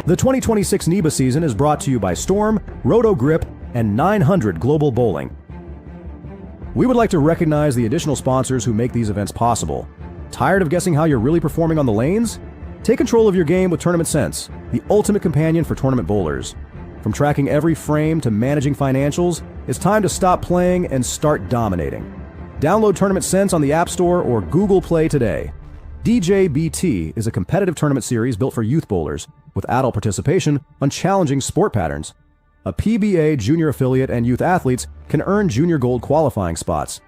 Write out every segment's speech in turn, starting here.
The 2026 NEBA season is brought to you by Storm, Roto Grip, and 900 Global Bowling. We would like to recognize the additional sponsors who make these events possible. Tired of guessing how you're really performing on the lanes? Take control of your game with Tournament Sense, the ultimate companion for tournament bowlers. From tracking every frame to managing financials, it's time to stop playing and start dominating. Download Tournament Sense on the App Store or Google Play today. DJBT is a competitive tournament series built for youth bowlers, with adult participation on challenging sport patterns. A PBA junior affiliate and youth athletes can earn junior gold qualifying spots.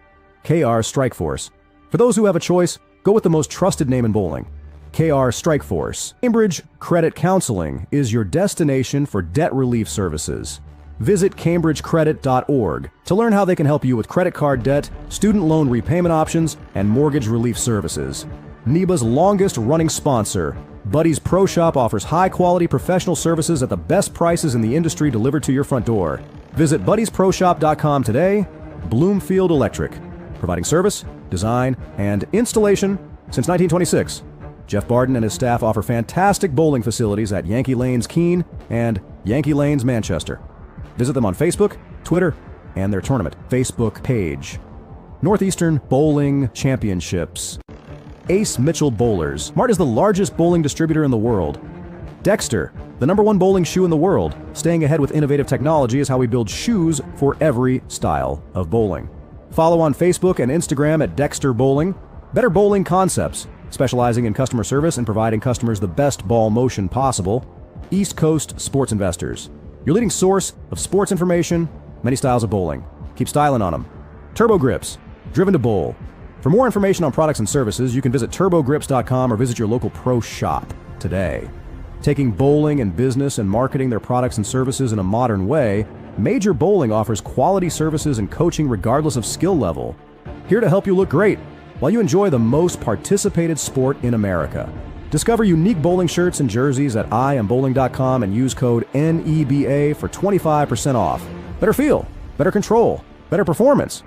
KR Strikeforce. For those who have a choice, go with the most trusted name in bowling. KR Strikeforce. Cambridge Credit Counseling is your destination for debt relief services. Visit cambridgecredit.org to learn how they can help you with credit card debt, student loan repayment options, and mortgage relief services. NEBA's longest running sponsor, Buddy's Pro Shop, offers high-quality professional services at the best prices in the industry delivered to your front door. Visit buddysproshop.com today. Bloomfield Electric, providing service, design, and installation since 1926. Jeff Barden and his staff offer fantastic bowling facilities at Yankee Lanes Keene and Yankee Lanes Manchester. Visit them on Facebook, Twitter, and their tournament Facebook page. Northeastern Bowling Championships. Ace Mitchell Bowlers. Mart is the largest bowling distributor in the world. Dexter, the #1 bowling shoe in the world. Staying ahead with innovative technology is how we build shoes for every style of bowling. Follow on Facebook and Instagram at Dexter Bowling. Better Bowling Concepts, specializing in customer service and providing customers the best ball motion possible. East Coast Sports Investors, your leading source of sports information, many styles of bowling. Keep styling on them. Turbo Grips, driven to bowl. For more information on products and services, you can visit turbogrips.com or visit your local pro shop today. Taking bowling and business and marketing their products and services in a modern way, Major Bowling offers quality services and coaching regardless of skill level. Here to help you look great while you enjoy the most participated sport in America. Discover unique bowling shirts and jerseys at iambowling.com and use code NEBA for 25% off. Better feel, better control, better performance.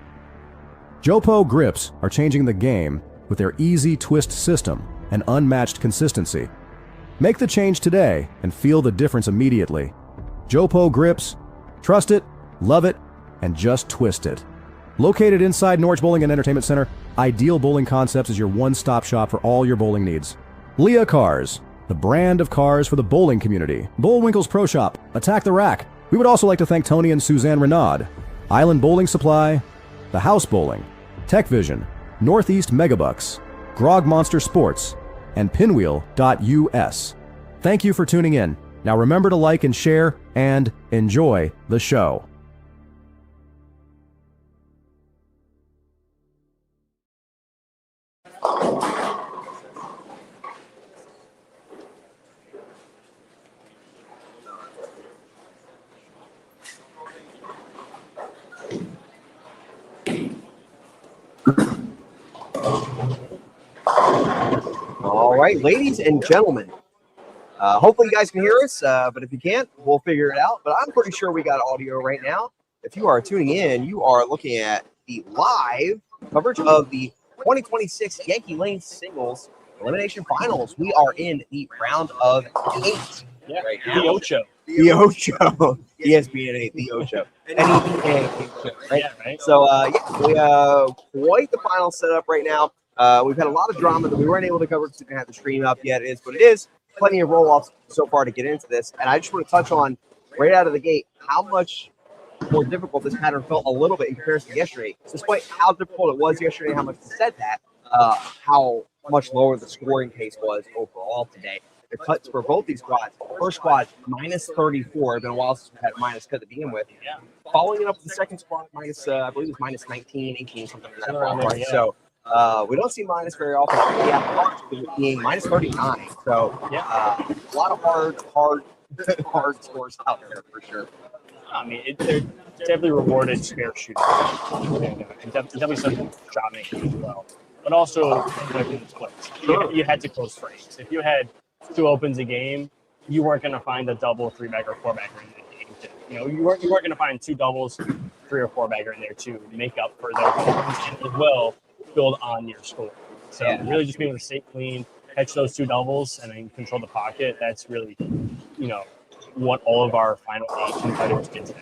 Jopo grips are changing the game with their easy twist system and unmatched consistency. Make the change today and feel the difference immediately. Jopo grips, trust it, love it, and just twist it. Located inside Norwich Bowling and Entertainment Center, Ideal Bowling Concepts is your one-stop shop for all your bowling needs. Leah Cars, the brand of cars for the bowling community. Bullwinkle's Pro Shop, Attack the Rack. We would also like to thank Tony and Suzanne Renaud. Island Bowling Supply, The House Bowling, Tech Vision, Northeast Megabucks, Grog Monster Sports, and Pinwheel.us. Thank you for tuning in. Now remember to like and share and enjoy the show. All right, ladies and gentlemen, hopefully you guys can hear us, but if you can't, we'll figure it out. But I'm pretty sure we got audio right now. If you are tuning in, you are looking at the live coverage of the 2026 Yankee Lane Singles Elimination Finals. We are in the round of 8 right now. The Ocho. The Ocho. ESPN 8, the Ocho. NEBA, right? Yeah, right. So, we quite the final setup right now. We've had a lot of drama that we weren't able to cover because we didn't have the stream up yet. It is what it is. Plenty of roll-offs so far to get into this. And I just want to touch on, right out of the gate, how much more difficult this pattern felt a little bit in comparison to yesterday. Despite how difficult it was yesterday, how much you said that, how much lower the scoring pace was overall today. The cuts for both these squads. First squad, minus 34. It's been a while since we had a minus cut to begin with. Yeah. Following it up with the second squad, minus, I believe it was minus 19, 18, something like that. Right? Yeah. So we don't see minus very often. Yeah, being minus 39. So a lot of hard hard scores out there for sure. I mean, they're definitely rewarded spare shooting, and definitely some shot making as well. But also, in the splits, you had to close frames. If you had 2 opens a game, you weren't going to find a double 3-bagger or 4-bagger in the game. You weren't going to find 2 doubles, 3 or 4-bagger in there to make up for those opens and as well build on your score. So really, just being able to stay clean, catch those 2 doubles, and then control the pocket. That's really, what all of our Final 8 competitors did today.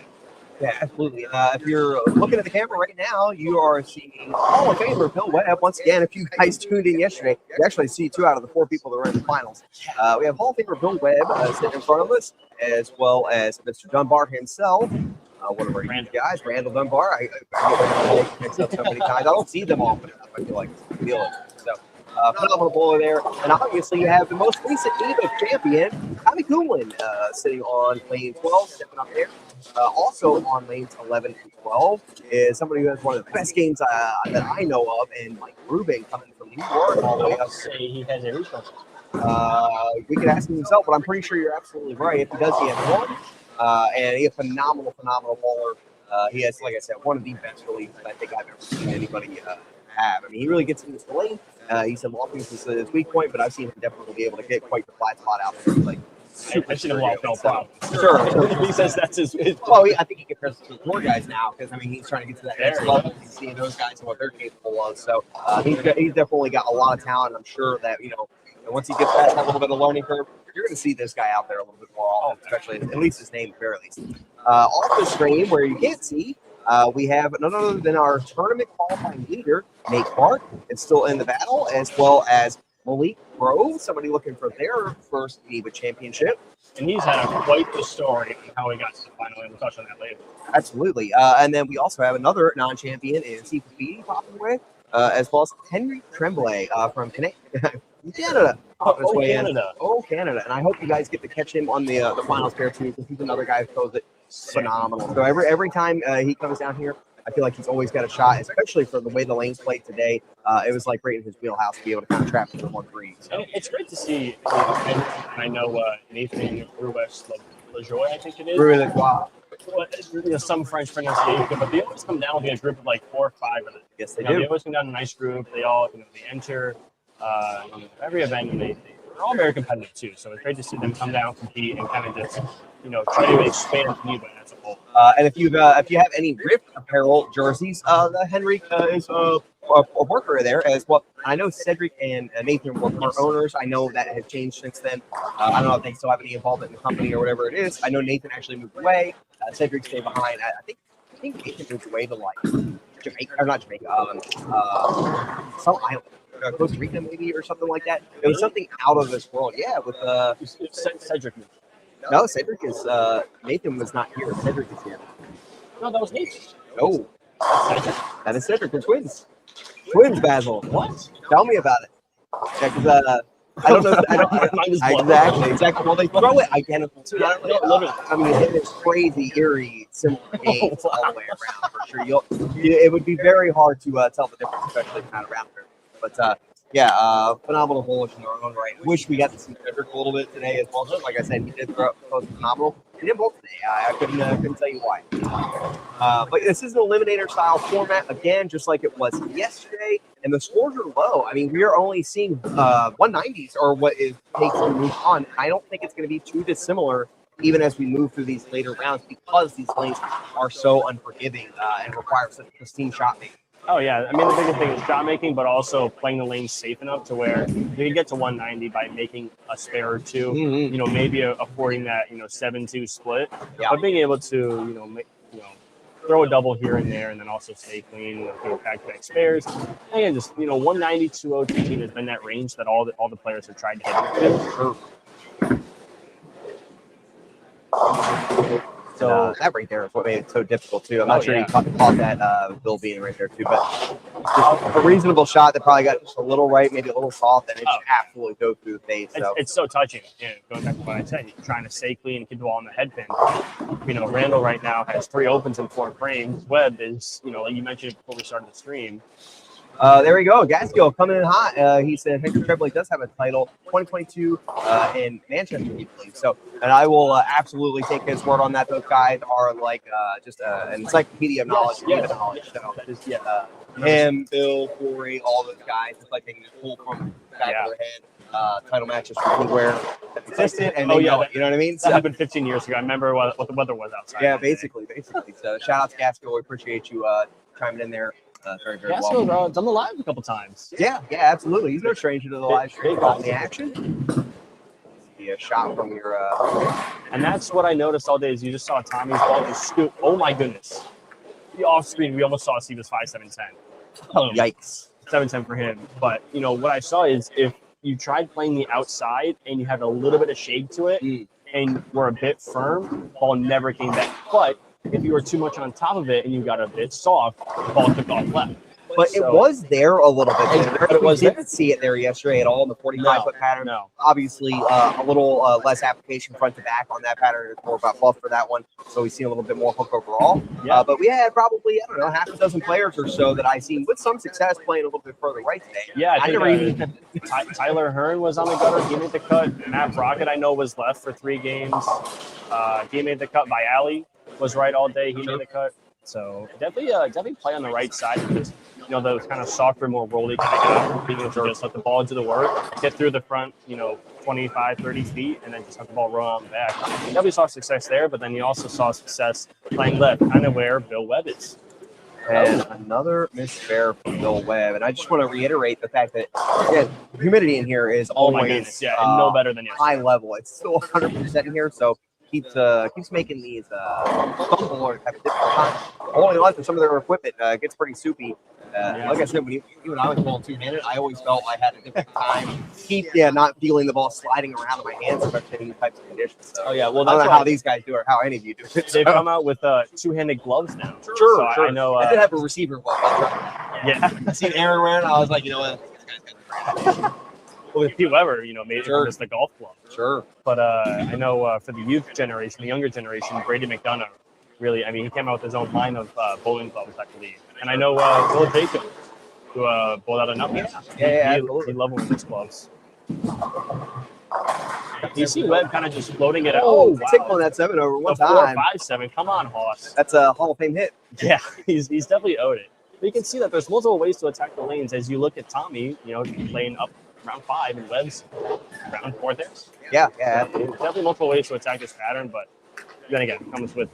Yeah, absolutely. If you're looking at the camera right now, you are seeing Hall of Famer Bill Webb. Once again, if you guys tuned in yesterday, you actually see 2 out of the 4 people that were in the finals. We have Hall of Famer Bill Webb sitting in front of us, as well as Mr. Dunbar himself. One of our huge guys, Randall Dunbar. I mix up so many times. I don't see them often enough. I feel like it's feeling. So, phenomenal bowler there. And obviously, you have the most recent NEBA champion, Tommy Coolin, sitting on lane 12, stepping up there. Also on lanes 11 and 12 is somebody who has one of the best games that I know of, and Mike Rubin coming from New York all the way up. Say he has a resource. We could ask him himself, but I'm pretty sure you're absolutely right. If he does, he has one. And he's a phenomenal bowler. He has, like I said, one of the best releases I think I've ever seen anybody have. I mean, he really gets into the lane. He said lobbing is his weak point, but I've seen him definitely be able to get quite the flat spot out there. Like, I've seen him walk no problem. Sure. He says that's his. Well, I think he compares to the core guys now because I mean he's trying to get to that next level. He's seeing those guys and what they're capable of. So he's definitely got a lot of talent. I'm sure that once he gets past that little bit of learning curve, you're going to see this guy out there a little bit more often, especially at least his name, at the very least. Off the screen where you can't see, we have none other than our tournament qualifying leader, Nate Clark, is still in the battle, as well as Malik Grove, somebody looking for their first NEBA championship. And he's had quite the story on how he got to the final, and we'll touch on that later. Absolutely. And then we also have another non-champion in Steve Fafiti popping away, as well as Henry Tremblay from Canada. Canada. Canada. And I hope you guys get to catch him on the finals pair too, because he's another guy who throws it phenomenal. So every time he comes down here, I feel like he's always got a shot, especially for the way the lanes played today. It was like right in his wheelhouse to be able to kind of trap him in 1-3. So. It's great to see. I know Nathan Ruiz LaJoy, I think it is. Some French pronunciation, but they always come down with a group of like 4 or 5 of them. Yes, they do. They always come down in a nice group. They all, they enter every event, and they're all very competitive too. So it's great to see them come down, compete, and kind of just try to expand NEBA as a whole. And if you have any Rift apparel jerseys, Henry is a worker there as well. I know Cedric and Nathan were our owners. I know that has changed since then. I don't know if they still have any involvement in the company or whatever it is. I know Nathan actually moved away. Cedric stayed behind. I think Nathan moved away to like Jamaica, or not Jamaica, some island. Costa Rica maybe or something like that. It was something out of this world. Yeah, with Cedric. No, Cedric is Nathan was not here. Cedric is here. No, that was Nathan. No, that is Cedric. They're twins. Twins, Basil. What? Tell me about it. Yeah, because I don't know. Exactly. Well, they throw it identical too. I mean, it is crazy, eerie, similar games all the way around for sure. It would be very hard to tell the difference, especially kind of around there. But phenomenal bowlers in their own right. Wish we got to see Cedric a little bit today as well. Just like I said, he did throw phenomenal. He didn't bowl today. I couldn't tell you why. But this is an eliminator style format again, just like it was yesterday. And the scores are low. I mean, we are only seeing 190s or what it takes to move on. I don't think it's going to be too dissimilar even as we move through these later rounds because these lanes are so unforgiving and require such pristine shot making. Oh, yeah. I mean, the biggest thing is shot making, but also playing the lane safe enough to where you can get to 190 by making a spare or two, maybe affording that, 7-2 split. Yeah. But being able to, throw a double here and there and then also stay clean, back-to-back spares. And just, 190, 202 has been that range that all the players have tried to hit. So that right there is what made it so difficult too. I'm not sure you caught that Bill being right there too, but just a reasonable shot that probably got just a little right, maybe a little soft, and it just absolutely dove through the face. So it's so touching. Going back to what I said, trying to stay clean and keep the ball on the head pin. Randall right now has 3 opens and 4 frames. Webb is, like you mentioned before we started the stream, There we go. Gaskill coming in hot. He said Hampshire Treble does have a title, 2022 in Manchester, I believe. So, and I will absolutely take his word on that. Those guys are like just an encyclopedia of knowledge, knowledge. So, That is, him, Bill, Corey, all those guys, it's like they can just pull from the back of their head. Title matches from anywhere that existed, and you know what I mean. That happened 15 years ago. I remember what the weather was outside. Yeah, basically. So shout out to Gaskill. We appreciate you chiming in there. Very well. Gaskill's done the live a couple times. Yeah, absolutely. He's no stranger to the live stream. Got the action. See a shot from your. And that's what I noticed all day. Is you just saw Tommy's ball just scoop. Oh my goodness! The off screen, we almost saw Steve was 5-7-10. Yikes! 7-10 for him. But what I saw is if you tried playing the outside and you had a little bit of shade to it and were a bit firm, ball never came back. But if you were too much on top of it and you got a bit soft, the ball took off left. But it was there a little bit. We didn't see it there yesterday at all in the 45-foot pattern. No. Obviously, a little less application front to back on that pattern. It's more about buff for that one. So we see a little bit more hook overall. Yeah. But we had probably, I don't know, half a dozen players or so that I seen with some success playing a little bit further right today. Yeah, I never even. Tyler Hearn was on the gutter. He made the cut. Matt Brockett, I know, was left for 3 games. He made the cut by Alley. Was right all day. He made the cut. So definitely play on the right side because those kind of softer, more rolly kind of guy, being able to just let the ball do the work, get through the front, 25, 30 feet, and then just have the ball run on the back. You definitely saw success there, but then you also saw success playing left, kind of where Bill Webb is. And another misfire from Bill Webb. And I just want to reiterate the fact that, again, humidity in here is always no better than yesterday. High level. It's still 100% in here, so keeps making these fumble or have a difficult time holding on to some of their equipment. It gets pretty soupy. Like I said, when even I was ball two-handed, I always felt I had a difficult time not feeling the ball sliding around in my hands, especially in these types of conditions. So, well, I don't know how these guys do it or how any of you do it. They've come out with two-handed gloves now. Sure. I know. I did have a receiver glove. Yeah. I seen Aaron wearing it. I was like, you know what? This guy's got Well, if you ever, made it just the golf club. Sure. But I know for the youth generation, the younger generation, Brady McDonough, really, he came out with his own line of bowling gloves, I believe. And I know Bill Jacob, who bowled out of nothing. Yeah, he loved one of his gloves. You see Webb kind of just floating it out. Tickling that 7 over one time. 4-5-7. Come on, Hoss. That's a Hall of Fame hit. Yeah, he's definitely owed it. But you can see that there's multiple ways to attack the lanes as you look at Tommy, laying up round 5 and Webb's round 4 there. Yeah. Definitely multiple ways to attack this pattern, but then again, it comes with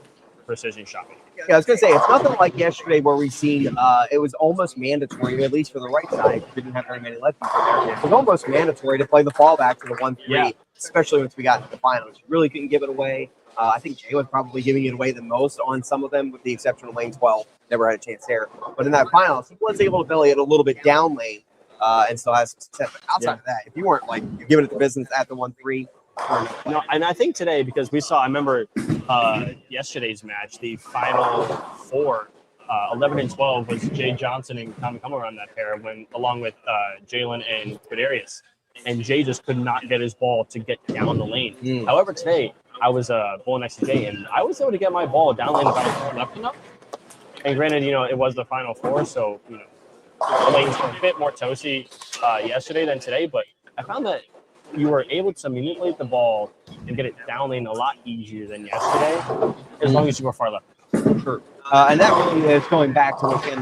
precision shot. Yeah, I was going to say, it's nothing like yesterday where we seen it was almost mandatory, at least for the right side. We didn't have very many lefties in there. It was almost mandatory to play the fallback to the 1-3, especially once we got to the finals. You really couldn't give it away. I think Jay was probably giving it away the most on some of them, with the exception of lane 12. Never had a chance there. But in that finals, he was able to belly it a little bit down lane and still has some success. But outside of that, if you weren't giving it the business at the 1-3, and I think today, because I remember yesterday's match, the final 4, 11 and 12 was Jay Johnson and Tommy Cummer on that pair, along with Jalen and Quidarius. And Jay just could not get his ball to get down the lane. However, today I was bowling next to Jay, and I was able to get my ball down lane about left enough. And granted, it was the final 4, so the lanes were a bit more toasty yesterday than today. But I found that you were able to manipulate the ball and get it down lane a lot easier than yesterday, as long as you were far left. Sure. And that really is going back to again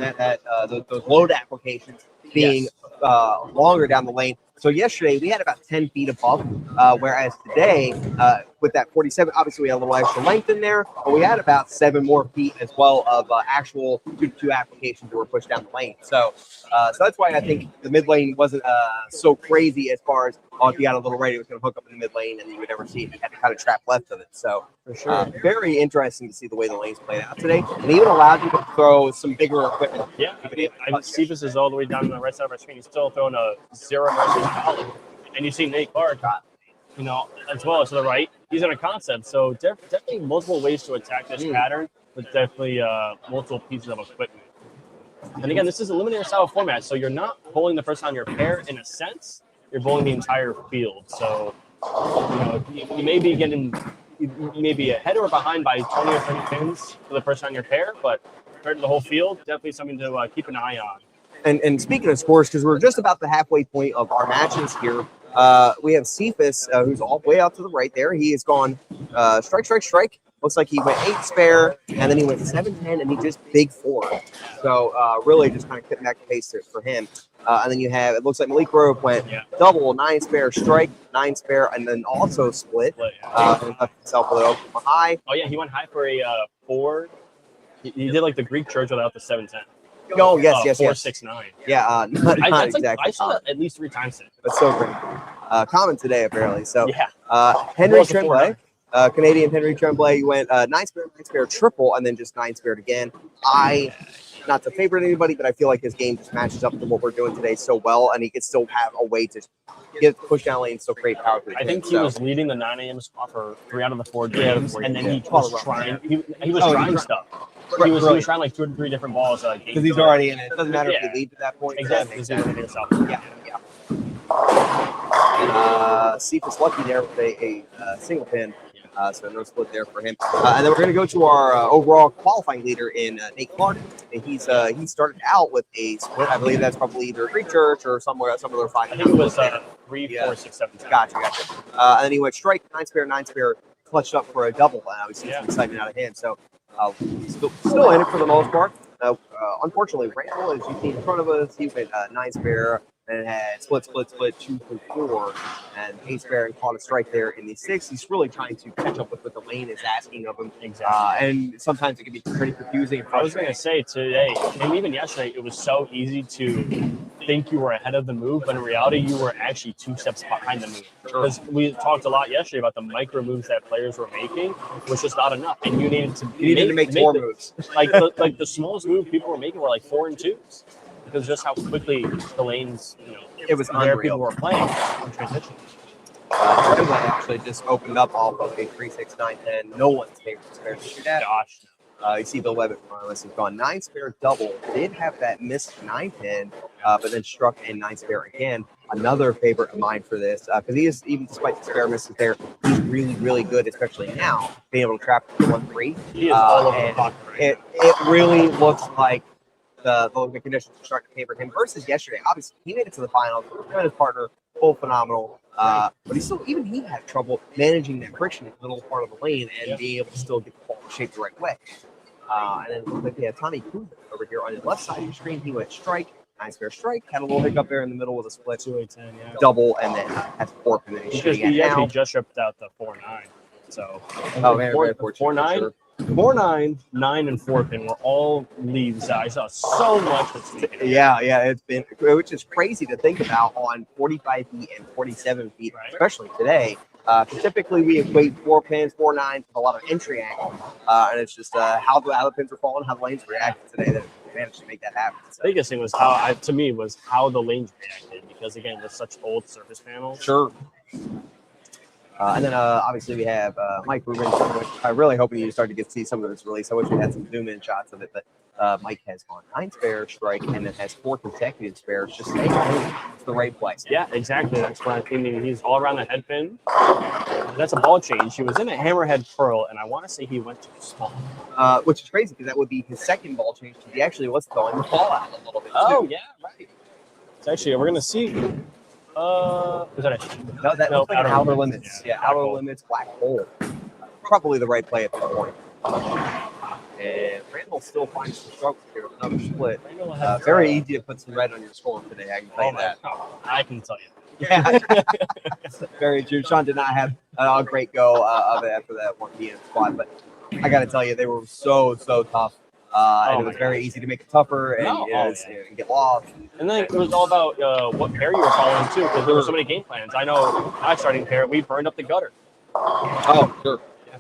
those load applications being longer down the lane. So yesterday we had about 10 feet above, whereas today with that 47, obviously we had a little extra length in there, but we had about 7 more feet as well of actual 2-2 applications that were pushed down the lane. So that's why I think the mid lane wasn't so crazy as far as, if you got a little right, it was going to hook up in the mid lane and you would never see it. You had to kind of trap left of it. So for sure, very interesting to see the way the lanes played out today. And even allowed you to throw some bigger equipment. Yeah, Cephas is all the way down on the right side of our screen. He's still throwing a 0 mercy volley. And you see Nate Clark, as well to the right. He's in a concept. So definitely multiple ways to attack this pattern, with definitely multiple pieces of equipment. And again, this is a eliminator style format, so you're not bowling the person on your pair in a sense. You're bowling the entire field. So you may be you may be ahead or behind by 20 or 30 pins for the person on your pair, but compared to the whole field, definitely something to keep an eye on. And speaking of scores, because we're just about the halfway point of our matches here, we have Cephas, who's all the way out to the right there. He has gone strike, strike, strike. Looks like he went 8 spare, and then he went 7-10, and he just big 4. So really just kind of cutting back the pace for him. And then you have, it looks like Malik Grove went double, 9 spare, strike, 9 spare, and then also split. And left himself with an open high. Oh, yeah, he went high for a 4. He did like the Greek church without the 7-10. Oh, yes. 4-6-9. Yeah, not exactly. I saw that at least 3 times today. That's so great. Common today, apparently. So, yeah. Henry Tremblay, Canadian Henry Tremblay, went 9 spare, triple, and then just 9 spared again. Not to favorite anybody, but I feel like his game just matches up to what we're doing today so well, and he could still have a way to get push down lane, still create power. I think he was leading the 9 a.m. spot for 3 out of the 4 games, and then he was trying. He was trying stuff. He was trying like 2 or 3 different balls. Because he's already in it. It doesn't matter if you lead to that point. Exactly. Yeah. Cephas lucky there with a single pin. So no split there for him. And then we're going to go to our overall qualifying leader in Nate Clark. And he started out with a split. I believe that's probably either Greek Church or some other 5. I think it was 3, 4, 6, 7. Gotcha. And then he went strike, 9 spare, clutched up for a double. And I was seeing some excitement out of him. So still in it for the most part. Unfortunately, Randall, as you see in front of us, he went 9 spare. And it had split, 2 through 4, and 8 spare and caught a strike there in the 6. He's really trying to catch up with what the lane is asking of him. Exactly. And sometimes it can be pretty confusing. I was going to say today, and even yesterday, it was so easy to think you were ahead of the move, but in reality, you were actually 2 steps behind the move. Because we talked a lot yesterday about the micro moves that players were making, was just not enough, and you needed to make more moves. Like the smallest move people were making were like 4 and 2s. Because just how quickly the lanes, it was where unreal. people were playing in transition. Tremblay actually just opened up off of a 3, 6, 9, 10. No one's favorite spare to shoot at. Gosh. You see Bill Webb in front of us. He's gone 9 spare double. Did have that missed 9 pin, but then struck in 9 spare again. Another favorite of mine for this, because he is, even despite the spare misses there, he's really, really good, especially now, being able to trap 1-3. He is all over the pocket. It really looks like the conditions are starting to favor him versus yesterday. Obviously, he made it to the finals. His partner, both phenomenal. But he had trouble managing that friction in the middle part of the lane and being able to still get the ball shaped the right way. And then it looks like we had Tommy Kuhn over here on the left side of the screen. He went strike, 9 spare strike, had a little hiccup there in the middle with a split, 2-8-10, double, and then has 4 pin. He actually just ripped out the 4-9. So, 4-9. 4-9, 9, and 4 pin were all leads that I saw so much this week. Yeah, it's been, which is crazy to think about on 45 feet and 47 feet, especially today. Typically, we equate 4 pins, 4-9 with a lot of entry angle, and it's just how the pins are falling, how the lanes reacted today that managed to make that happen. So. The biggest thing was how the lanes reacted, because again, with such old surface panels. Sure. And then obviously we have Mike Rubin, which I'm really hoping you start to get to see some of this release. I wish we had some zoom in shots of it, but Mike has gone 9 spare strike and then has 4 consecutive spares. Just staying home. It's the right place. Yeah, exactly. That's what I'm thinking. He's all around the head pin. That's a ball change. He was in a hammerhead pearl, and I want to say he went to small. Which is crazy because that would be his second ball change. He actually was throwing the ball out a little bit. Oh, yeah, right. It's actually, we're going to see. Was that no, that looks like an outer limits. Yeah, outer limits, black hole. Probably the right play at this point. And Randall still finds some struggles here with another split. Very easy to put some red on your score today. I can tell you that. I can tell you. Yeah. Very true. Sean did not have a great go of it after that 1 PM spot, but I got to tell you, they were so tough. And it was very easy to make it tougher and get lost. And then it was all about what pair you were following too, because there were so many game plans. I know my starting pair, we burned up the gutter. Oh, sure. Yeah.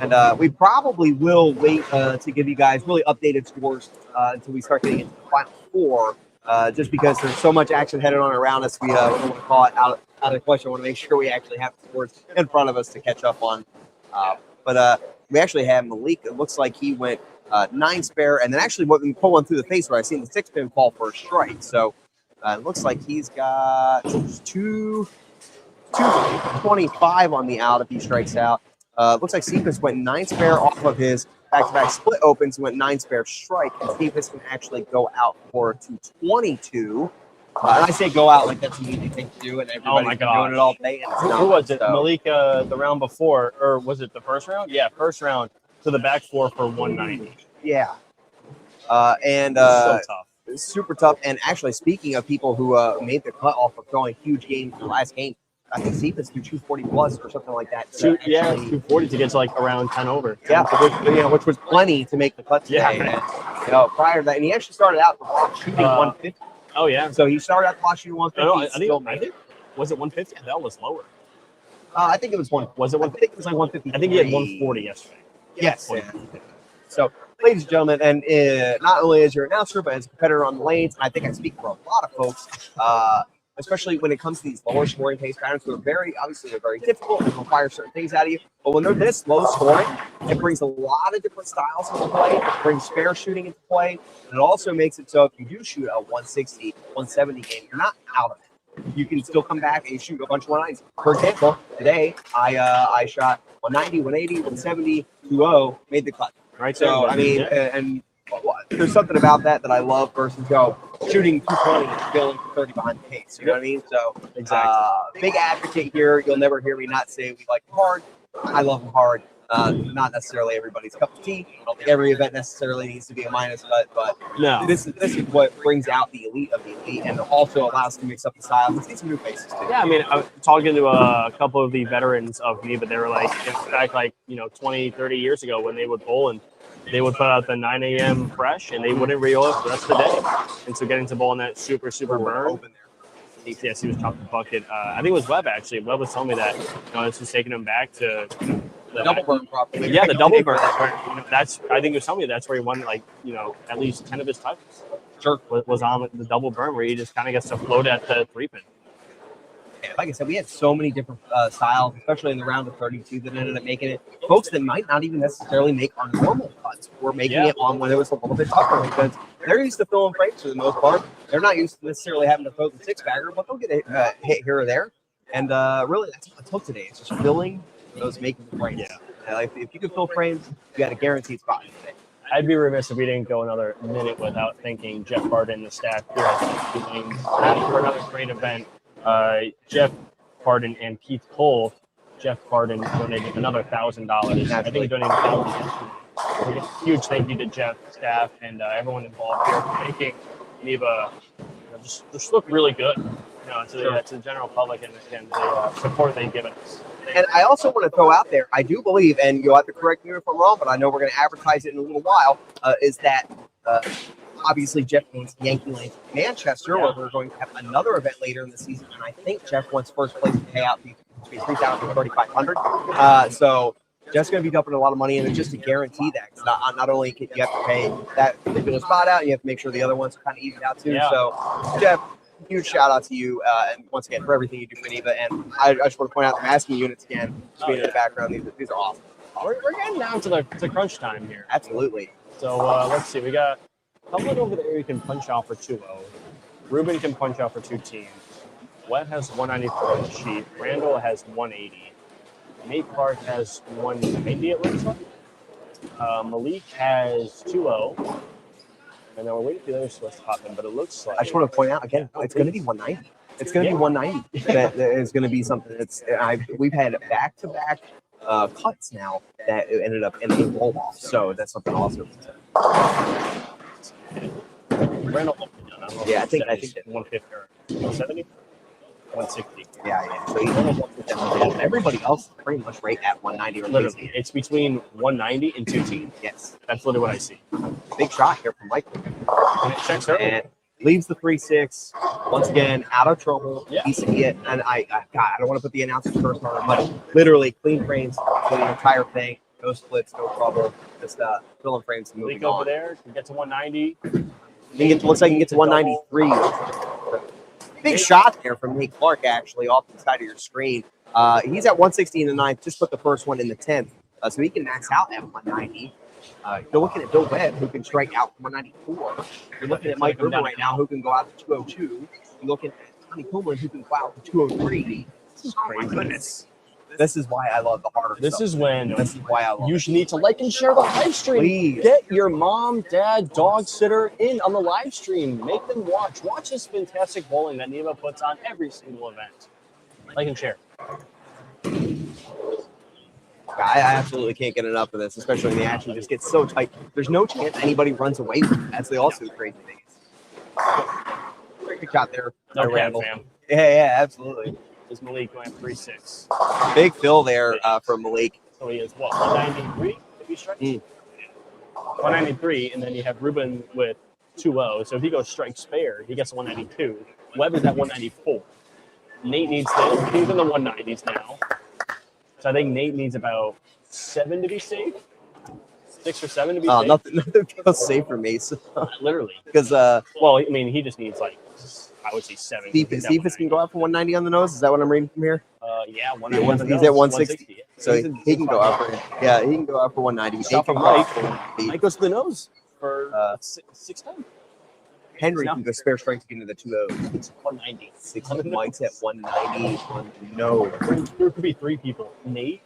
And we probably will wait to give you guys really updated scores until we start getting into the final 4, just because there's so much action headed on around us. We don't want to call it out of the question. I want to make sure we actually have the scores in front of us to catch up on. But we actually have Malik. It looks like he went 9 spare, and then actually when we pull one through the face where I seen the 6 pin fall for a strike. So it looks like he's got 225 on the out if he strikes out. Looks like Cephas went 9 spare off of his back-to-back split opens, he went 9 spare strike, and see if this can actually go out for 222. And I say go out like that's an easy thing to do, and everybody's been doing it all day. And it's not, who was it? so. Malika the round before, or was it the first round? Yeah, first round to the back 4 for 190. Yeah. So tough. Super tough. And actually, speaking of people who made the cut off of throwing huge games in the last game, I think Zeepa's threw 240 plus or something like that. 240 to get to like around 10 over. Yeah, which was plenty to make the cut today. Yeah. And, prior to that, and he actually started out the block shooting 150. Oh yeah. So he started out the block shooting 150. I think was it 150? That was lower. I think it was one. Was it one? I think it was like 150. I think he had 140 yesterday. Yes. Yeah. So, ladies and gentlemen, and not only as your announcer, but as a competitor on the lanes, I think I speak for a lot of folks, especially when it comes to these lower scoring pace patterns, who are very difficult and require certain things out of you. But when they're this low scoring, it brings a lot of different styles into play. It brings spare shooting into play. And it also makes it so if you do shoot a 160, 170 game, you're not out of it. You can still come back and shoot a bunch of 190s. For example, today I shot 190, 180, 170, 2-0, made the cut. Right. So, I mean, and there's something about that I love versus shooting 220 and feeling 30 behind the case. You know what I mean? So, big advocate here. You'll never hear me not say we like them hard. I love them hard. Not necessarily everybody's cup of tea. I don't think every event necessarily needs to be a minus cut, but no. This is what brings out the elite of the elite, and also allows to mix up the styles and see some new faces too. Yeah, I mean, I was talking to a couple of the veterans of NEBA, but they were like, in fact, like 20, 30 years ago when they would bowl and they would put out the 9 a.m. fresh and they wouldn't reel it for the rest of the day. And so getting to bowl in that super burn. Open there. Yes, he was chopping the bucket. I think it was Webb actually. Webb was telling me that this was taking him back to the double burn properly. Yeah, the double burn. That's I think he was telling me that's where he won at least 10 of his touches. Sure, was on the double burn where he just kind of gets to float at the 3-pin. Like I said, we had so many different styles, especially in the round of 32 that ended up making it. Folks that might not even necessarily make our normal cuts were making it on when it was a little bit tougher because they're used to filling frames for the most part. They're not used to necessarily having to throw the 6-bagger, but they'll get a hit here or there. And really, that's what I took today. It's just filling those making the frames. Yeah. If you can fill frames, you got a guaranteed spot today. I'd be remiss if we didn't go another minute without thanking Jeff Barden and the staff here at Keene for another great event. Jeff Barden and Keith Cole. Jeff Barden donated another $1,000. I think he donated $1,000. Huge thank you to Jeff, staff, and everyone involved here for making NEBA just look really good. To the general public and the support they've given us. And I also want to throw out there, I do believe, and you'll have to correct me if I'm wrong, but I know we're going to advertise it in a little while, is that obviously Jeff wants Yankee Lane Manchester, where we're going to have another event later in the season, and I think Jeff wants first place to pay out between $3,000 and $3,500. So Jeff's going to be dumping a lot of money in it just to guarantee that. Cause not only can you have to pay that particular spot out, you have to make sure the other ones are kind of evened out too. Yeah. So Jeff, huge shout out to you, and once again for everything you do for NEBA. And I just want to point out the masking units again, being in the background. These are awesome. We're getting down to crunch time here. Absolutely. So let's see. We got someone over there who can punch out for 2-0. Ruben can punch out for 2 teams. Webb has 194 on the sheet. Randall has 180. Nate Clark has 190, it looks like. Malik has 2-0. And then we're waiting for the others to pop in, but it looks like... I just want to point out, again, it's going to be 190. It's going to be 190. That is going to be something that's... we've had back-to-back cuts now that ended up in a roll-off. So that's something also. Randall, I think that 150 or 170? 160. Yeah. So he's almost up with them. Everybody else is pretty much right at 190 or literally. It's between 190 and 2 teams. Yes. That's literally what I see. Big shot here from Michael. And it checks her. And leaves the 3-6. Once again, out of trouble. Yeah. He's it. And I don't want to put the announcers first on it, but literally clean frames for the entire thing. No splits, no trouble. Just filling frames and moving Leak over there. Can get to 190. Looks like you can get to 193. Big shot there from Nate Clark, actually, off the side of your screen. He's at 160 in the 9th, just put the first one in the 10th. So he can max out at 190. You're looking at Bill Webb, who can strike out 194. You're looking at Mike River right now, who can go out to 202. You're looking at Tony Coleman, who can go out to 203. This is crazy. This is why I love the harder This stuff. is when This is why I love you should need to like and share the live stream. Please. Get your mom, dad, dog sitter in on the live stream. Make them watch. Watch this fantastic bowling that NEBA puts on every single event. Like and share. I absolutely can't get enough of this, especially when the action just gets so tight. There's no chance anybody runs away with it. That's also the crazy thing. Good shot there. No cap, Randall. fam. Yeah, absolutely. Is Malik going 3-6? Big fill there from Malik. So he is what, 193 if he strikes? 193, and then you have Ruben with 2-0. So if he goes strike spare, he gets 192. Webb is at 194. Nate needs he's in the 190s now. So I think Nate needs about 7 to be safe. 6 or 7 to be safe. Nothing feels safe for Mason. Literally. Because well, I mean, he just needs like, I would say 7. Cephas can go out for 190 on the nose. Is that what I'm reading from here? Yeah, 190. He's at 160. Yeah. So he can go out for he can go out for 190. Stop from Mike. Mike goes to the nose for 6-10. Henry can go spare strike to get into the 2-0. It's 190. Mike's at 190 on the nose. There could be 3 people: Nate,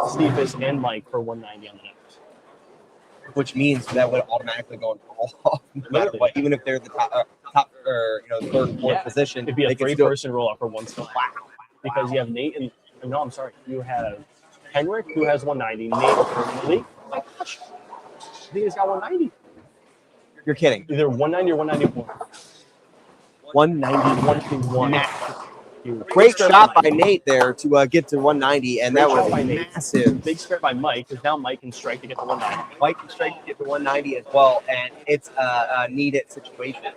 Cephas, and Mike for 190 on the nose. Which means that would automatically go and fall off no matter what, even if they're the top or third, fourth position. It'd be a 3-person roll up for 1 spot. Wow. Because you have Nate and no, I'm sorry, you have Henrik who has 190. Nate for Malik. Oh my gosh, I think he's got 190. You're kidding. Either 190 or 191. 190, 191. Great shot by Nate there to get to 190, and that was massive. Big spare by Mike, because now Mike can strike to get to 190. Mike can strike to get to 190 as well, and it's a needed situation.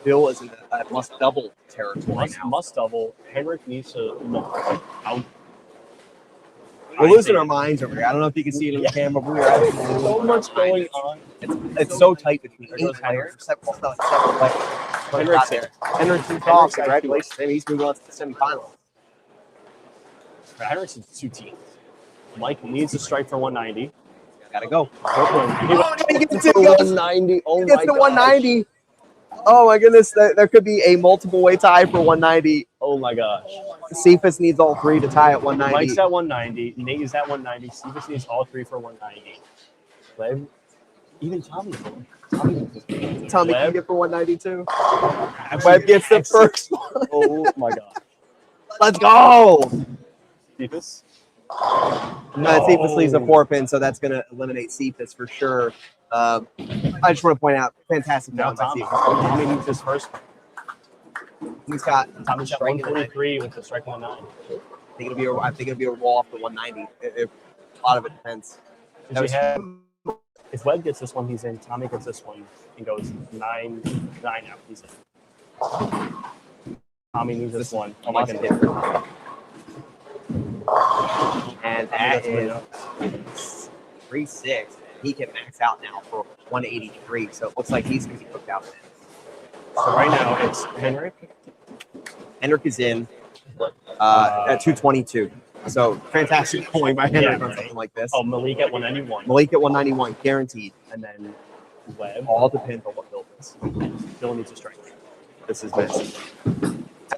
Bill is in the must double territory now. Must double. Henrik needs to look out. We're losing our minds over here. I don't know if you can see it in the camera, but we're having so much going on. It's so tight between 8 players. 7 players. Henrik's there. Henrik's off. Congratulations. He's moving on to the semifinals. Henrik's in 2 teams. Mike needs to strike for 190. Gotta go. He gets to 190. Oh, my God. 190. Oh, my goodness. There could be a multiple-way tie for 190. Oh, my gosh. Cephas needs all 3 to tie at 190. Mike's at 190. Nate is at 190. Cephas needs all 3 for 190. Even Tommy. Tommy can get for 192. Webb gets the first one. Oh, my God. Let's go. Cephas? Cephas leaves a 4-pin, so that's going to eliminate Cephas for sure. I just want to point out, fantastic Now job by Tommy. Cephas. Tommy needs his first. He's got Tommy's at 143 with the strike 190. I think it'll be a roll off the 190. A lot of it depends. If Webb gets this one, he's in. Tommy gets this one and goes 9 out. He's in. Tommy needs this one. Oh my goodness. And that is 3-6. He can max out now for 183. So it looks like he's going to be cooked out. So right now it's Henrik. Henrik is in at 222. So fantastic bowling by Henrik on something like this. Oh, Malik at 191. Malik at 191, guaranteed. And then Webb. All depends on what Bill does. Bill needs a strike. This is massive.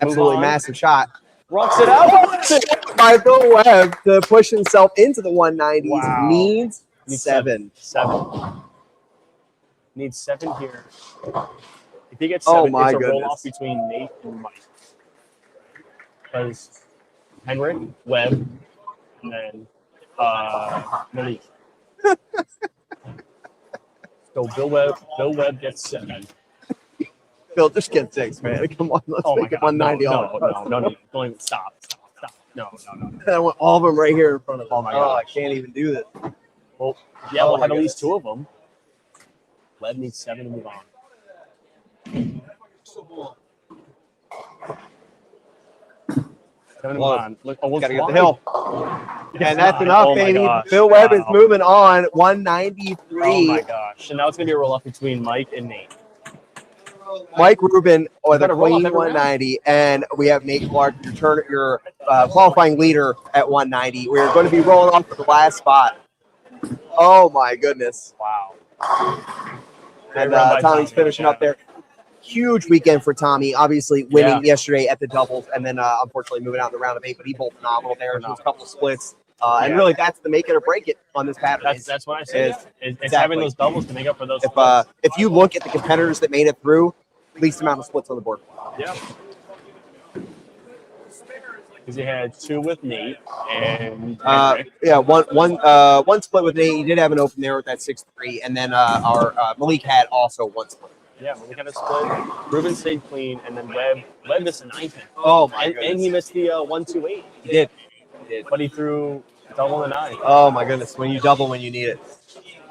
Absolutely massive shot. Rocks it out. By Bill Webb to push himself into the 190s. Wow. Needs 7. 7. Needs 7 here. If he gets 7, it's a roll-off between Nate and Mike. Because Henrik, Webb, and then Malik. So Bill Webb gets 7. Bill, just get 6, man. Come on, let's make it 190. No. Don't even stop. No. I want all of them right here in front of us. Oh my God, I can't even do this. Well, yeah, we'll have at least 2 of them. Webb needs 7 to move on. Gotta get the hill. And that's enough, baby. Bill Webb is moving on. 193. Oh my gosh. And now it's gonna be a roll off between Mike and Nate. Mike Rubin or the Queen 190, and we have Nate Clark, your qualifying leader at 190. We're going to be rolling off to the last spot. Oh my goodness! Wow. And Tommy's finishing up there. huge weekend for Tommy. Obviously, winning yesterday at the doubles, and then unfortunately moving out in the round of 8. But he bowled phenomenal there. There was a couple splits, and really that's the make it or break it on this pattern. That's what I said. It's having those doubles to make up for those. If you look at the competitors that made it through, least amount of splits on the board. Yeah. Because he had 2 with Nate and one split with Nate. He did have an open there with that 6-3, and then our Malik had also 1 split. Yeah, Malik had a split. Ruben stayed clean, and then Webb missed a 9-pin. Oh my goodness! And he missed the 1-2-8. He did, but he threw double the 9. Oh my goodness! When you double when you need it.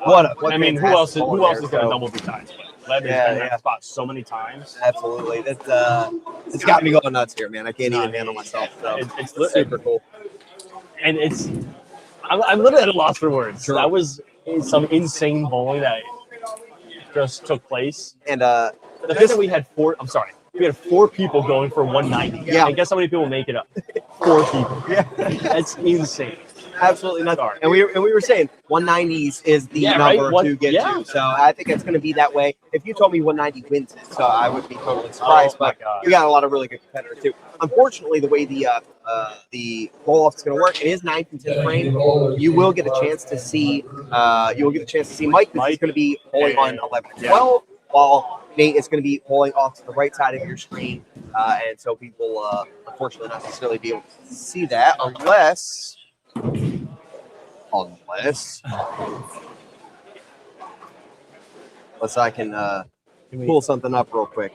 Who else is going to double besides? Webb has been in that spot so many times. Absolutely. It's got me going nuts here, man. I can't even handle myself. So it's super cool. And I'm literally at a loss for words. Sure. That was some insane bowling that just took place. And the fact that we had 4 people going for 190. Yeah. And guess how many people make it up? 4 people. Yeah. That's insane. Absolutely nuts. And we were saying 190s is the number to get to. So I think it's going to be that way. If you told me 190 wins it, so I would be totally surprised. But you got a lot of really good competitors too. Unfortunately, the way the roll off is going to work, it is 9th and 10th frame. You will get a chance to see Mike. He's going to be bowling on 11 and 12, while Nate is going to be bowling off to the right side of your screen. And so people, unfortunately, not necessarily be able to see that unless I can pull something up real quick.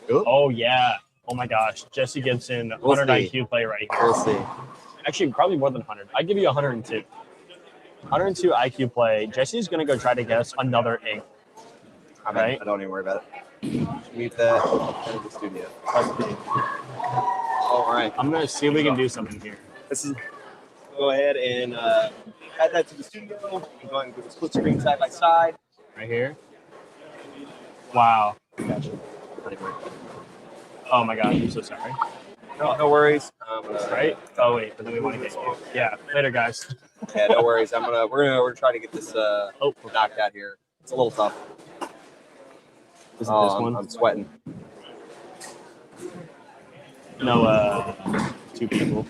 Oh yeah! Oh my gosh! Jesse Gibson, 100 IQ play right here. We'll see. Actually, probably more than 100. I'd give you 102. 102 IQ play. Jesse's gonna go try to get us another egg. Right? I don't even worry about it. Mute that. Out of the studio. All right. I'm gonna see if we can do something here. Go ahead and add that to the studio. You go ahead and do the split screen side by side. Right here. Wow. Gotcha. Oh my God, I'm so sorry. No worries. Right? Oh wait, but then we want to get you. Yeah. Later, guys. Yeah, no worries. We're gonna try to get this knocked out here. It's a little tough. Is it this one? I'm sweating. No, 2 people.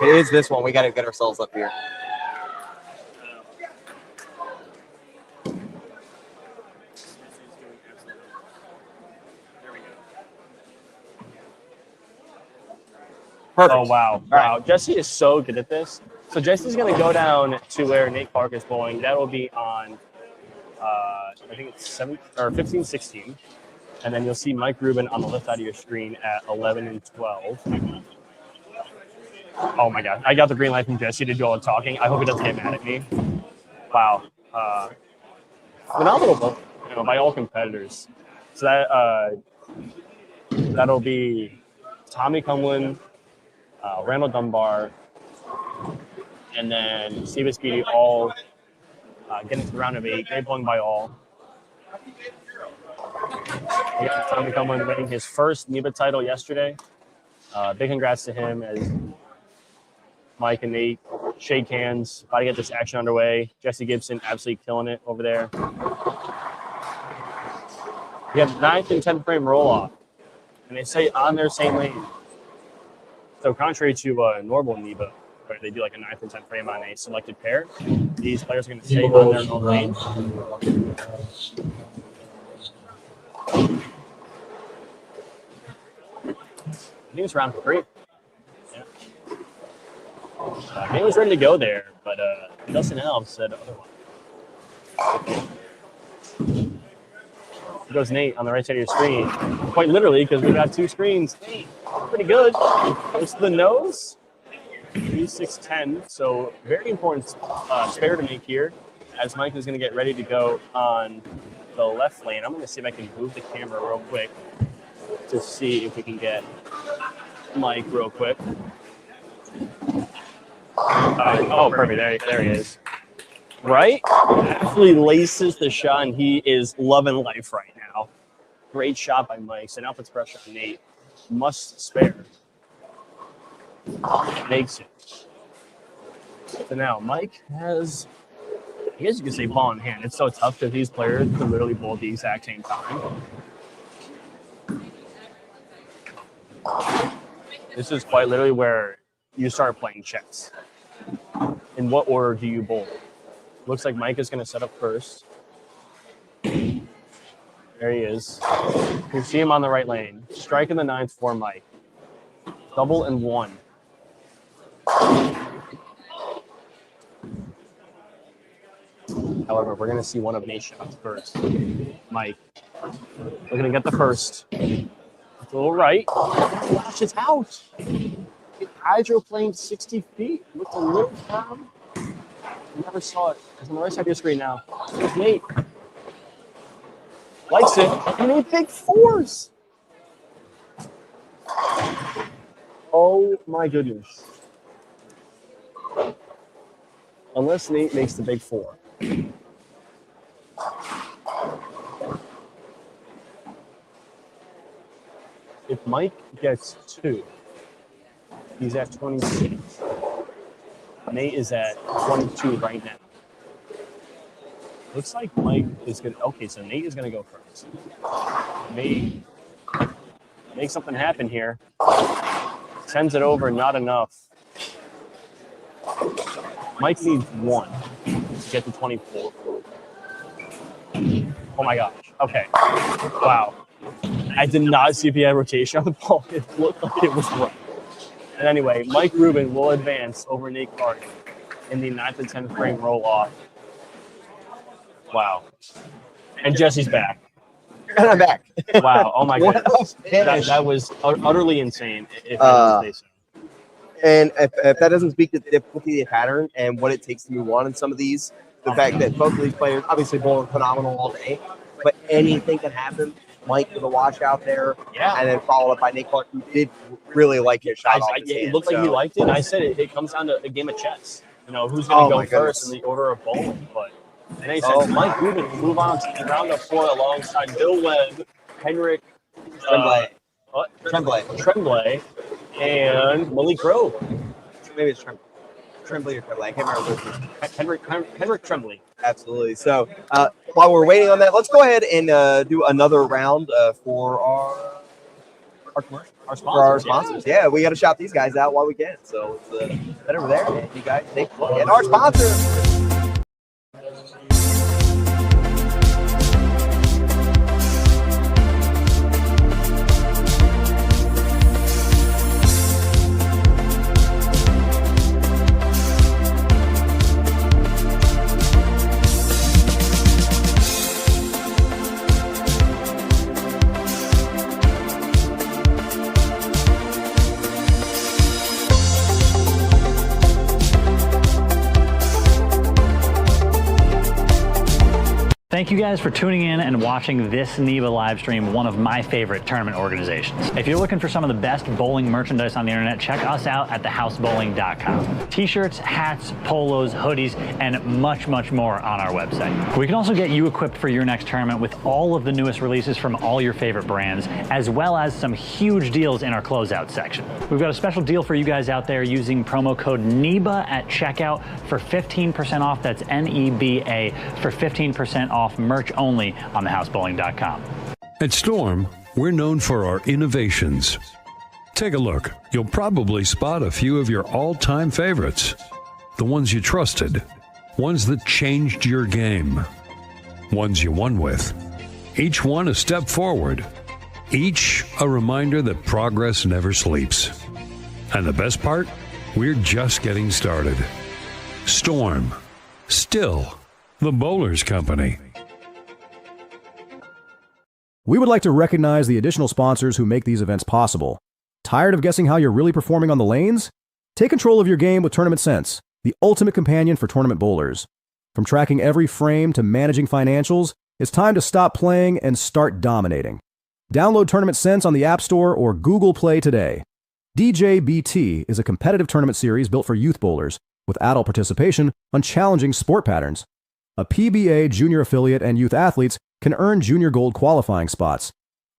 It is this one. We got to get ourselves up here. Perfect. Oh, wow. Wow. Jesse is so good at this. So Jesse's going to go down to where Nate Clark is bowling. That will be on, I think it's 15, 16. And then you'll see Mike Rubin on the left side of your screen at 11 and 12. Oh my God. I got the green light from Jesse to do all the talking. I hope he doesn't get mad at me. Wow. Phenomenal, by all competitors. So that'll be Tommy Cumlin, Randall Dunbar, and then Steve Speedy all getting to the round of 8. They bowling by all. Yeah, Tommy Cumlin winning his first NEBA title yesterday. Big congrats to him as Mike and Nate shake hands, about to get this action underway. Jesse Gibson absolutely killing it over there. We have 9th and 10th frame roll off, and they say on their same lane. So contrary to normal NEBA, where they do like a 9th and 10th frame on a selected pair, these players are going to stay on their own lane. I think it's round 3. Yeah. Nate was ready to go there, but Dustin Elves said otherwise. Here goes Nate on the right side of your screen. Quite literally, because we got 2 screens. Nate, pretty good. Goes to the nose. 6-10. So very important spare to make here, as Mike is going to get ready to go on the left lane. I'm going to see if I can move the camera real quick to see if we can get Mike real quick. Oh, perfect. There he is. Right? Actually laces the shot, and he is loving life right now. Great shot by Mike. So now puts pressure on Nate. Must spare. Makes it. So now Mike has I guess you could say ball in hand. It's so tough because these players could literally bowl at the exact same time. This is quite literally where you start playing chess. In what order do you bowl? Looks like Mike is going to set up first. There he is. You see him on the right lane. Strike in the ninth for Mike. Double and one. However, we're going to see one of Nate's shots first. Mike. We're going to get the first. It's a little right. Oh my gosh, it's out. It hydroplaned 60 feet. Looked a little firm. I never saw it. It's on the right side of your screen now. There's Nate. Likes it. And they big fours. Oh my goodness. Unless Nate makes the big four. If Mike gets 2, he's at 26. Nate is at 22 right now. Looks like Mike is going to... Okay, so Nate is going to go first. Nate make something happen here. Sends it over, not enough. Mike needs 1 to get to 24. Oh my gosh. Okay. Wow. I did not see if he had rotation on the ball. It looked like it was right. And anyway, Mike Rubin will advance over Nate Barden in the 9th and 10th frame roll-off. Wow. And Jesse's back. And I'm back. Wow. Oh my goodness. That was utterly insane, if I may say so. And if that doesn't speak to the difficulty of the pattern and what it takes to move on in some of these, the fact that both of these players obviously bowling phenomenal all day, but anything can happen. Mike with a washout there, and then followed up by Nate Clark, who did really like his shot. It looked like he liked it. And I said it comes down to a game of chess. You know, who's going to go first in the order of bowling. But and he said Mike Rubin will move on to round of 4 alongside Bill Webb, Henrik Tremblay, and Malik Grove. Maybe it's Tremblay or Tremblay. I can't remember. Henrik Tremblay. Absolutely. So while we're waiting on that, let's go ahead and do another round for our sponsors. Yeah, we got to shout these guys out while we can. So it's head over there, and you guys take a look at our sponsors. Thank you guys for tuning in and watching this NEBA live stream, one of my favorite tournament organizations. If you're looking for some of the best bowling merchandise on the internet, check us out at thehousebowling.com. T-shirts, hats, polos, hoodies, and much, much more on our website. We can also get you equipped for your next tournament with all of the newest releases from all your favorite brands, as well as some huge deals in our closeout section. We've got a special deal for you guys out there using promo code NEBA at checkout for 15% off. That's NEBA for 15% off merch only on thehousebowling.com. At Storm, we're known for our innovations. Take a look. You'll probably spot a few of your all-time favorites. The ones you trusted. Ones that changed your game. Ones you won with. Each one a step forward. Each a reminder that progress never sleeps. And the best part? We're just getting started. Storm. Still the Bowlers Company. We would like to recognize the additional sponsors who make these events possible. Tired of guessing how you're really performing on the lanes? Take control of your game with Tournament Sense, the ultimate companion for tournament bowlers. From tracking every frame to managing financials, it's time to stop playing and start dominating. Download Tournament Sense on the App Store or Google Play today. DJBT is a competitive tournament series built for youth bowlers with adult participation on challenging sport patterns. A PBA junior affiliate and youth athletes can earn junior gold qualifying spots.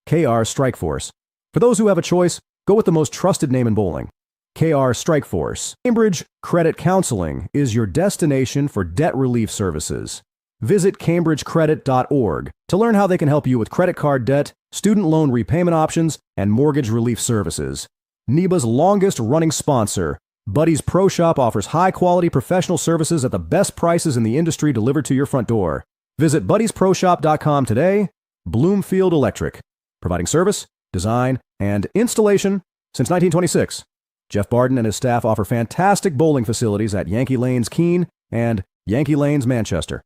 KR Strikeforce. For those who have a choice, go with the most trusted name in bowling. KR Strikeforce. Cambridge Credit Counseling is your destination for debt relief services. Visit cambridgecredit.org to learn how they can help you with credit card debt, student loan repayment options, and mortgage relief services. NEBA's longest-running sponsor, Buddy's Pro Shop, offers high-quality professional services at the best prices in the industry delivered to your front door. Visit buddysproshop.com today. Bloomfield Electric, providing service, design, and installation since 1926. Jeff Barden and his staff offer fantastic bowling facilities at Yankee Lanes Keene and Yankee Lanes Manchester.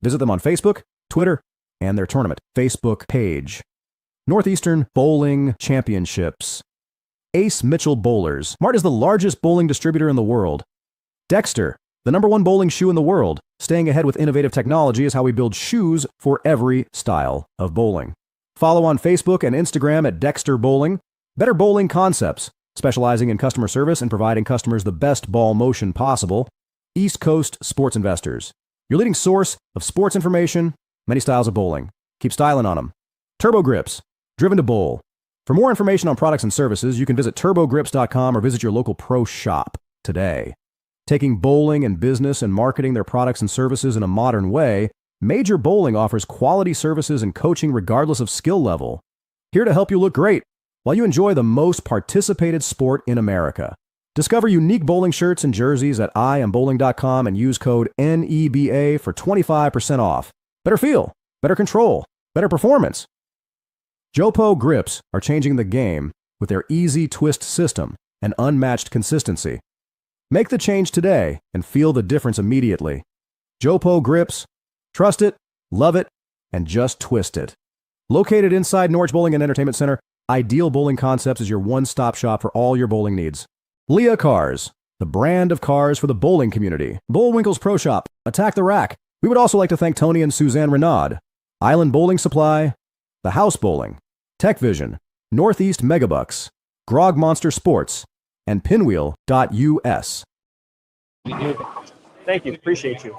Visit them on Facebook, Twitter, and their tournament Facebook page. Northeastern Bowling Championships. Ace Mitchell Bowlers. Mart is the largest bowling distributor in the world. Dexter, the #1 bowling shoe in the world. Staying ahead with innovative technology is how we build shoes for every style of bowling. Follow on Facebook and Instagram at Dexter Bowling. Better Bowling Concepts, specializing in customer service and providing customers the best ball motion possible. East Coast Sports Investors, your leading source of sports information, many styles of bowling. Keep styling on them. Turbo Grips, driven to bowl. For more information on products and services, you can visit turbogrips.com or visit your local pro shop today. Taking bowling and business and marketing their products and services in a modern way, Major Bowling offers quality services and coaching regardless of skill level. Here to help you look great while you enjoy the most participated sport in America. Discover unique bowling shirts and jerseys at iambowling.com and use code NEBA for 25% off. Better feel, better control, better performance. Jopo grips are changing the game with their easy twist system and unmatched consistency. Make the change today and feel the difference immediately. Jopo grips, trust it, love it, and just twist it. Located inside Norwich Bowling and Entertainment Center, Ideal Bowling Concepts is your one-stop shop for all your bowling needs. Leah Cars, the brand of cars for the bowling community. Bullwinkle's Pro Shop, Attack the Rack. We would also like to thank Tony and Suzanne Renaud. Island Bowling Supply, The House Bowling, Tech Vision, Northeast Megabucks, Grog Monster Sports, and Pinwheel.us. Thank you. Appreciate you.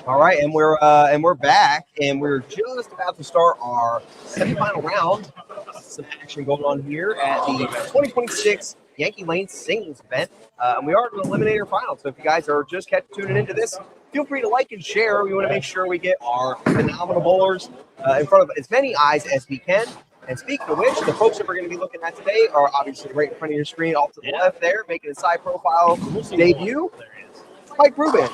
All right, and we're back, and we're just about to start our semifinal round. Some action going on here at the 2026 Yankee Lane Singles event, and we are in the eliminator final. So if you guys are just tuning into this, feel free to like and share. We want to make sure we get our phenomenal bowlers in front of as many eyes as we can. And speaking of which, the folks that we're going to be looking at today are obviously right in front of your screen, off to the left there, making a side profile debut. Mike Rubin,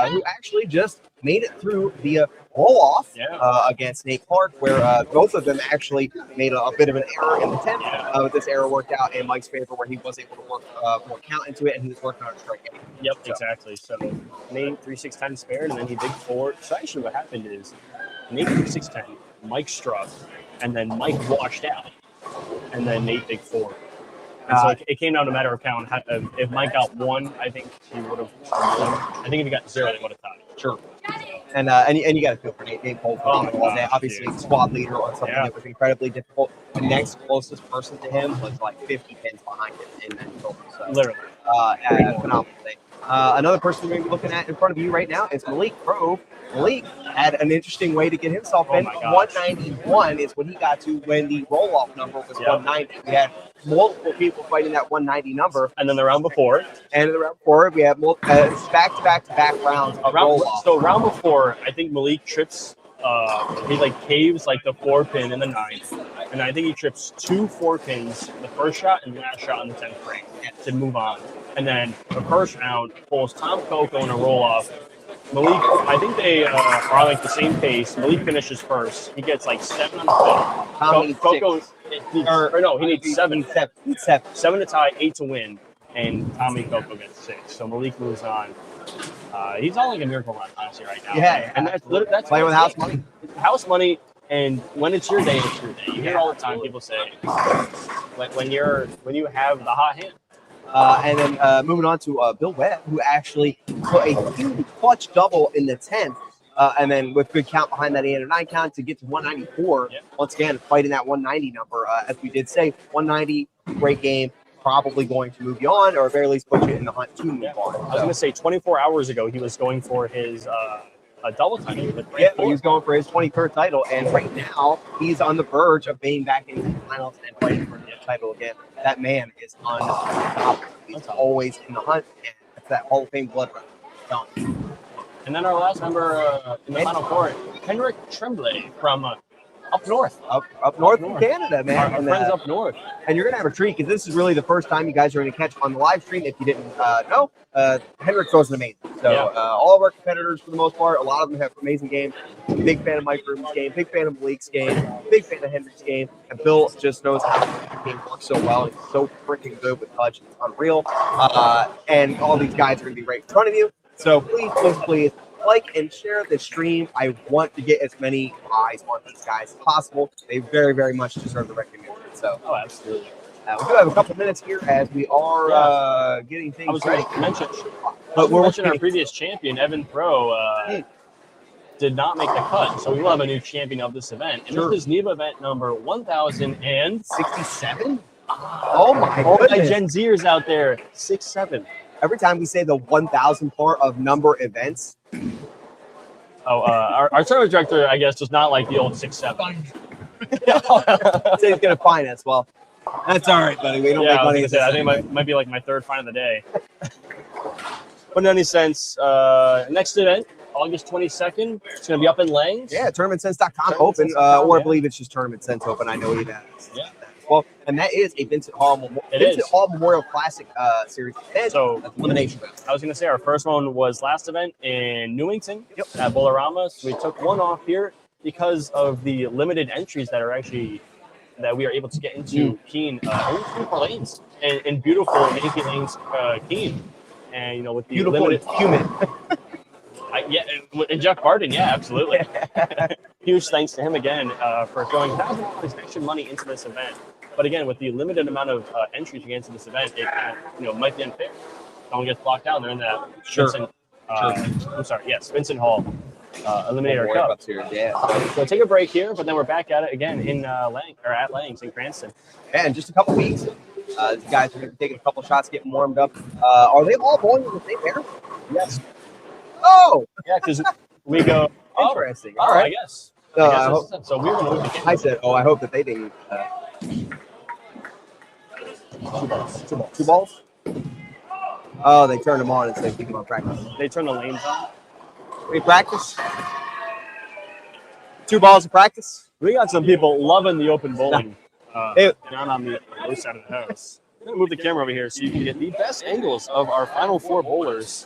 who actually just made it through the roll-off against Nate Clark, where both of them actually made a bit of an error in the 10th. But this error worked out in Mike's favor, where he was able to work more count into it, and he was working on a strike game. Yep, exactly. So Nate 3-6-10 spared, and then he big four. So actually what happened is Nate 3-6-10, Mike struck, and then Mike washed out, and then Nate big four. And so it came down to a matter of count. If Mike got one, I think he would have won. I think if he got zero, they would have tied. Sure. And you got to feel for Nate Polk. Obviously, squad leader on something that was incredibly difficult. The next closest person to him was like 50 pins behind him in that total. So, literally. Phenomenal thing. Another person we're going to be looking at in front of you right now is Malik Grove. Malik had an interesting way to get himself in. 191 is what he got to when the roll-off number was 190. We had multiple people fighting that 190 number. And then the round before. And the round before, we have back-to-back rounds of roll-off. So round before, I think Malik trips, he caves the 4-pin in the 9th. And I think he trips 2 4-pins, the first shot and last shot on the 10th frame to move on. And then the first round pulls Tom Coco in a roll-off. Malik, I think they are on the same pace. Malik finishes first. He gets 7 on the 5th. Coco he needs 7. 7 to tie, 8 to win, and Tommy Coco gets 6. So Malik moves on. He's on a miracle run, honestly, right now. Yeah, and that's playing with house money. House money, and when it's your day, it's your day. You hear all the time people say when you have the hot hand. And then moving on to Bill Webb, who actually put a huge clutch double in the 10th. And then with good count behind that 809 count to get to 194. Once again, fighting that 190 number. As we did say, 190, great game. Probably going to move you on, or at very least put you in the hunt to move on. I was going to say 24 hours ago, he was going for his double title. He was going for his 23rd title. And right now, he's on the verge of being back in the finals and fighting for it. title again. That man is unstoppable. He's always in the hunt, and it's that Hall of Fame blood rush. Done. And then our last member in the final four, Henrik Tremblay from up north. Up north in Canada, man. Our friends up north. And you're going to have a treat because this is really the first time you guys are going to catch on the live stream. If you didn't know, Henrik throws an amazing. So all of our competitors, for the most part, a lot of them have amazing games. Big fan of Mike Rubin's game, big fan of Malik's game, big fan of Henrik's game. And Bill just knows how the game works so well. He's so freaking good with touch. It's unreal. And all these guys are going to be right in front of you. So please, like and share the stream. I want to get as many eyes on these guys as possible. They very, very much deserve the recognition. So, Absolutely. We do have a couple minutes here as we are getting things I was ready. going to mention, our previous champion, Evan Throw, did not make the cut. So we will have a new champion of this event. And this is NEBA event number 1067. Oh my All my goodness. Gen Zers out there, 6'7". Every time we say the 1,000 part of number events. Our tournament director, I guess, does not like the old 6'7". So he's going to fine us. Well, that's all right, buddy. We don't make money. I think it might be like my third fine of the day. But in any sense, next event, August 22nd, it's going to be up in Langs. Yeah, tournamentsense.com open, or I believe it's just Tournament Sense open. I know you that. Yeah. Well, and that is a Vincent Hall Memorial Classic series. So elimination. I was going to say our first one was last event in Newington at Bowlarama. So we took one off here because of the limited entries that we are able to get into Keene. Only 24 lanes and beautiful Yankee lanes, Keene. And with the beautiful limited human. And Jeff Barden, absolutely. Huge thanks to him again for throwing $1,000 extra money into this event. But again, with the limited amount of entries to get into this event, it might be unfair. Someone gets blocked out, and they're in that Vincent Hall Eliminator Cup. So take a break here, but then we're back at it again in at Langs in Cranston. And just a couple weeks. These guys are going to be taking a couple shots, getting warmed up. Are they all bowling in the same pair? Yes. Oh! Yeah, because we go. Interesting. All right. I guess. So we're going to move the game. I said, I hope that they didn't. Two balls? Oh, they turned them on and said, keep them on practice. They turn the lanes on. We practice? 2 balls of practice? We got some people loving the open bowling down on the other side of the house. I'm going to move the camera over here so you can get the best angles of our final 4 bowlers.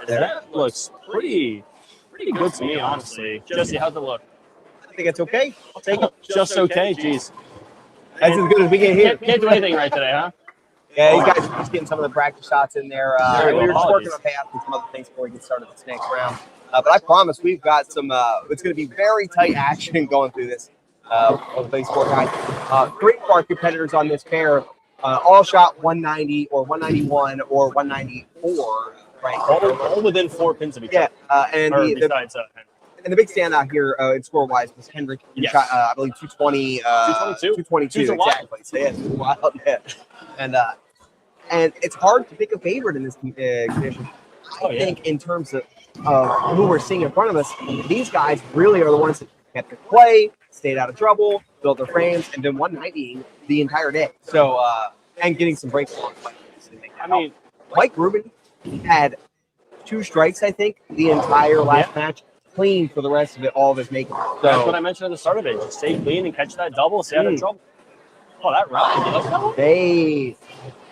That looks pretty good to me, honestly. Jesse, how's it look? I think it's okay. I'll take it. Just okay, jeez. That's as good as we get here. Can't do anything right today, huh? Yeah, you guys are just getting some of the practice shots in there. We were just working on path and some other things before we get started this next round. But I promise we've got some, it's going to be very tight action going through this on the base sport guys. 3 of our competitors on this pair all shot 190 or 191 or 194. Right. All within 4 pins of each other. And the big standout here in score-wise was Henrik. He shot, I believe, 220. 222, exactly. So, yeah, it's wild. Yeah. And it's hard to pick a favorite in this condition. I think in terms of who we're seeing in front of us, these guys really are the ones that kept their play, stayed out of trouble, built their frames, and been 190 the entire day. So, and getting some breaks along the way. I mean, Mike Rubin had 2 strikes, I think, the entire last match. Clean for the rest of it, all of his making. So that's what I mentioned at the start of it. Just stay clean and catch that double, stay out of trouble. Oh, that round. Hey.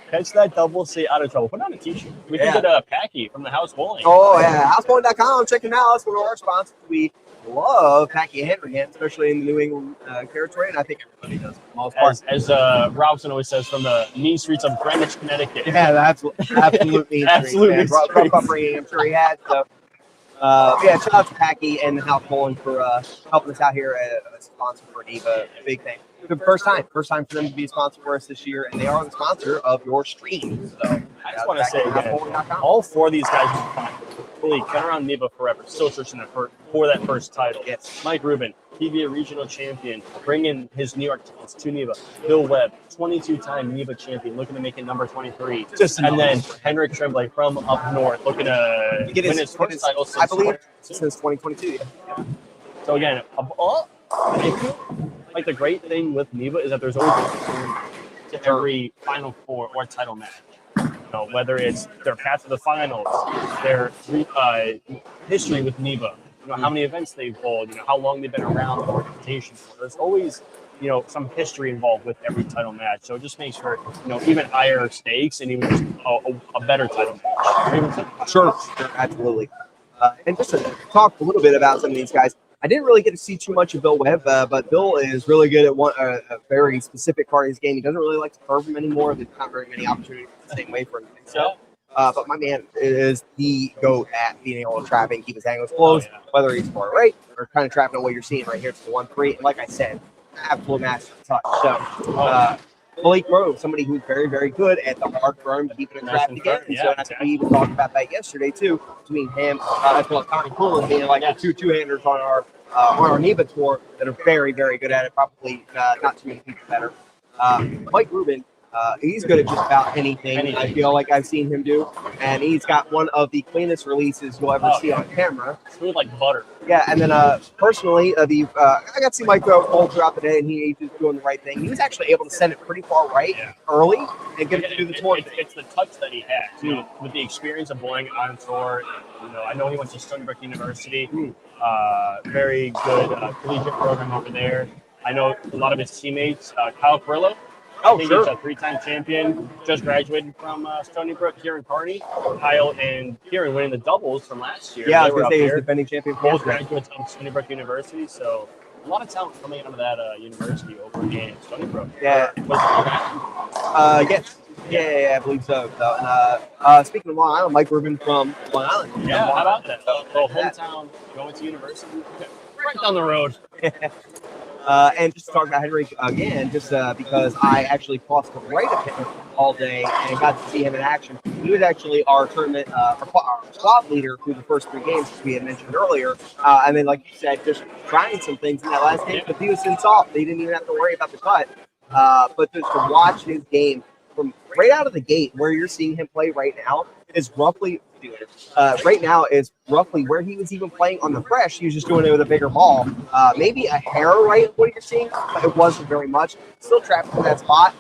Catch that double, stay out of trouble. Put on a t-shirt. We can get a Packy from the House Bowling. Oh, yeah. Housebowling.com. Check them out. That's one of our sponsors. We love Packy and Henrigan, especially in the New England territory, and I think everybody does for the most part. As Robson always says, from the mean streets of Greenwich, Connecticut. Yeah, that's absolute mean Absolutely. Rough upbringing, I'm sure he had. So, shout out to Packy and House Bowling for helping us out here as a sponsor for NEBA. Big thing. The first time for them to be a sponsor for us this year, and they are the sponsor of your stream. So I just want to say again, all 4 of these guys really been around NEBA forever, still searching for that first title. Yes. Mike Rubin, PBA regional champion, bringing his New York Times to NEBA. Bill Webb, 22-time NEBA champion, looking to make it number 23. And then Henrik Tremblay from up north, looking to win his first title since, I believe, since 2022. Yeah. So again, like the great thing with NEBA is that there's always to every Final Four or title match. Whether it's their path to the finals, their history with NEBA, how many events they've bowled, how long they've been around the organization for. There's always, some history involved with every title match. So it just makes for, even higher stakes and even just a better title match. Sure, absolutely. And just to talk a little bit about some of these guys, I didn't really get to see too much of Bill Webb, but Bill is really good at a very specific part of his game. He doesn't really like to curve him anymore. There's not very many opportunities the same way for him to do so. But my man is the GOAT at being able to trap and keep his angles closed, whether he's far right or kind of trapping what you're seeing right here to the 1-3. And like I said, absolute master touch. So, Blake Grove, somebody who's very, very good at the hard firm, keeping it trapped again. And so, and I think we even talked about that yesterday too, between him as well as Connie Poolin being like the two-handers on our NEBA tour that are very, very good at it. Probably not too many people better. Mike Rubin, he's good at just about anything. I feel like I've seen him do, and he's got one of the cleanest releases you'll ever see on camera. Smooth like butter. Yeah, and then personally, I got to see Mike go all throughout the day, and he's just doing the right thing. He was actually able to send it pretty far right early and get it to do the tour. It's the touch that he has, with the experience of bowling on tour. I know he went to Stony Brook University. Very good collegiate program over there. I know a lot of his teammates. Kyle Perillo. I think he's a 3-time champion. Just graduated from Stony Brook. Kieran Carney, Kyle and Kieran winning the doubles from last year. Yeah, I was going to say he's defending champion. Both graduates of Stony Brook University. So a lot of talent coming out of that university over in Stony Brook. Yeah. Yes. Yeah, I believe so. And, speaking of Long Island, Mike Rubin from Long Island. Yeah, how about that? So hometown, going to university, right down the road. And just to talk about Henrik again, just because I actually crossed the right of him all day and got to see him in action. He was actually our tournament, our squad leader through the first 3 games, as we had mentioned earlier. And then, like you said, just trying some things in that last game. But he was in soft. They didn't even have to worry about the cut. But just to watch his game from right out of the gate, where you're seeing him play right now, is roughly where he was even playing on the fresh. He was just doing it with a bigger ball. Maybe a hair right what you're seeing, but it wasn't very much. Still trapped in that spot.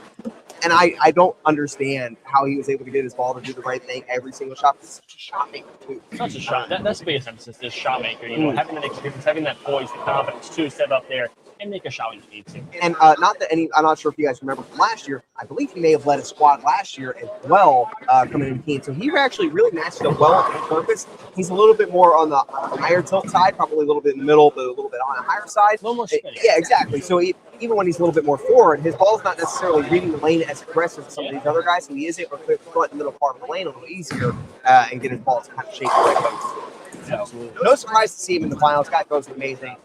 And I don't understand how he was able to get his ball to do the right thing every single shot. This is such a shot maker, too. Such a shot. That's the biggest emphasis, this shot maker. Having that experience, having that poise, the confidence to step up there and make a shot when you need to. And I'm not sure if you guys remember from last year, I believe he may have led a squad last year as well, coming into Keene. So he actually really matched up well on purpose. He's a little bit more on the higher tilt side, probably a little bit in the middle, but a little bit on the higher side. A little more spinning. Yeah, exactly. So even when he's a little bit more forward, his ball's not necessarily reading the lane as aggressive as some of these other guys. So he is able to put the foot in the middle part of the lane a little easier and get his ball to kind of shape the right way. Absolutely. No surprise to see him in the finals. Guy throws amazing.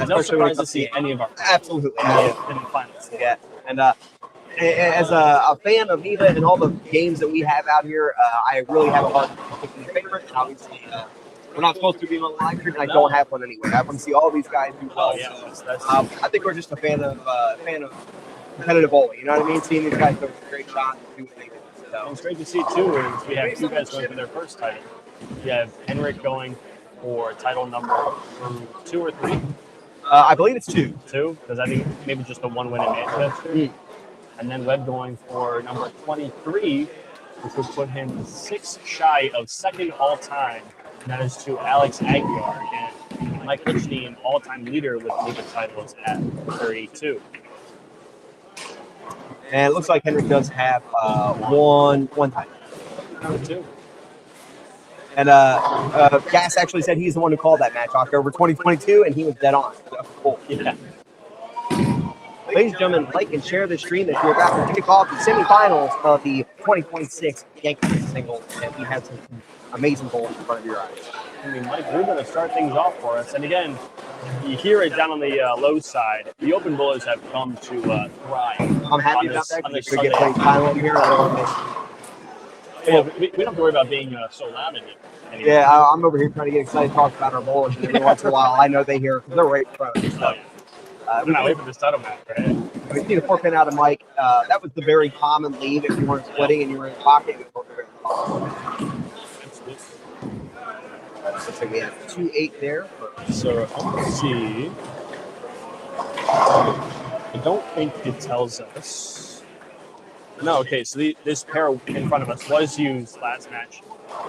No surprise to see any of our absolutely in the finals. Yeah, and as a fan of NEBA and all the games that we have out here, I really have a hard time picking a favorite. And obviously, we're not supposed to be on the live stream, and I don't have one anyway. I want to see all these guys do well. I think we're just a fan of competitive bowling. You know what I mean? Seeing these guys do great shots and do what they do. So. It's great to see too. Is we have 2 guys going for their first title. We have Henrik going for title number 2 or 3. I believe it's 2. 2, because I think maybe just the 1 win in Manchester. And then Webb going for number 23, which would put him 6 shy of second all time. And that is to Alex Aguilar. And Mike Lichtenstein, all-time leader with NEBA titles at 32. And it looks like Henrik does have one title. Number 2. And Gas actually said he's the one who called that match October 2022, and he was dead on. So, cool. Yeah. Ladies and gentlemen, like and share this stream if you're about to kick off the semifinals of the 2026 Yankee singles, and we have some amazing bowls in front of your eyes. Mike Rubin to start things off for us. And again, you hear it down on the low side. The open bowlers have come to thrive. I'm happy about that because we get playing final over here. I don't want to we don't have to worry about being so loud in here anymore. Yeah, I'm over here trying to get excited to talk about our bowlers, and every once in a while I know they hear because they're right in front of us. So. We're not waiting for this title match, right? We see the 4-pin out of Mike. That was the very common lead if you weren't splitting and you were in the pocket. Looks like we have 2-8 there. So let's see. I don't think it tells us. No, okay, so this pair in front of us was used last match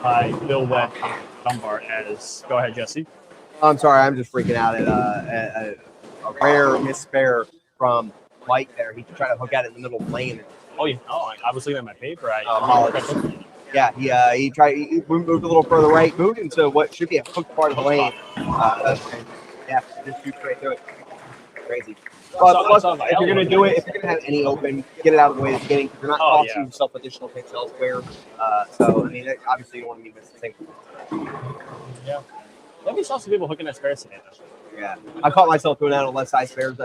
by Bill Webb and Dunbar as. Go ahead, Jesse. I'm sorry, I'm just freaking out at a rare misfire from Mike there. He tried to hook at it in the middle of the lane. Oh, yeah. Oh, I was looking at my paper. Apologies. Yeah, he tried. He moved a little further right, moved into what should be a hooked part of the lane. And yeah, just shoot right through it. Crazy. But if you're gonna do it, if you're gonna have any open, get it out of the way at the beginning. You're not costing yourself additional picks elsewhere. So I mean, obviously you don't want to be missing. Yeah. Let me saw some people hooking at spares today, though. Yeah, I caught myself going out on left side spares.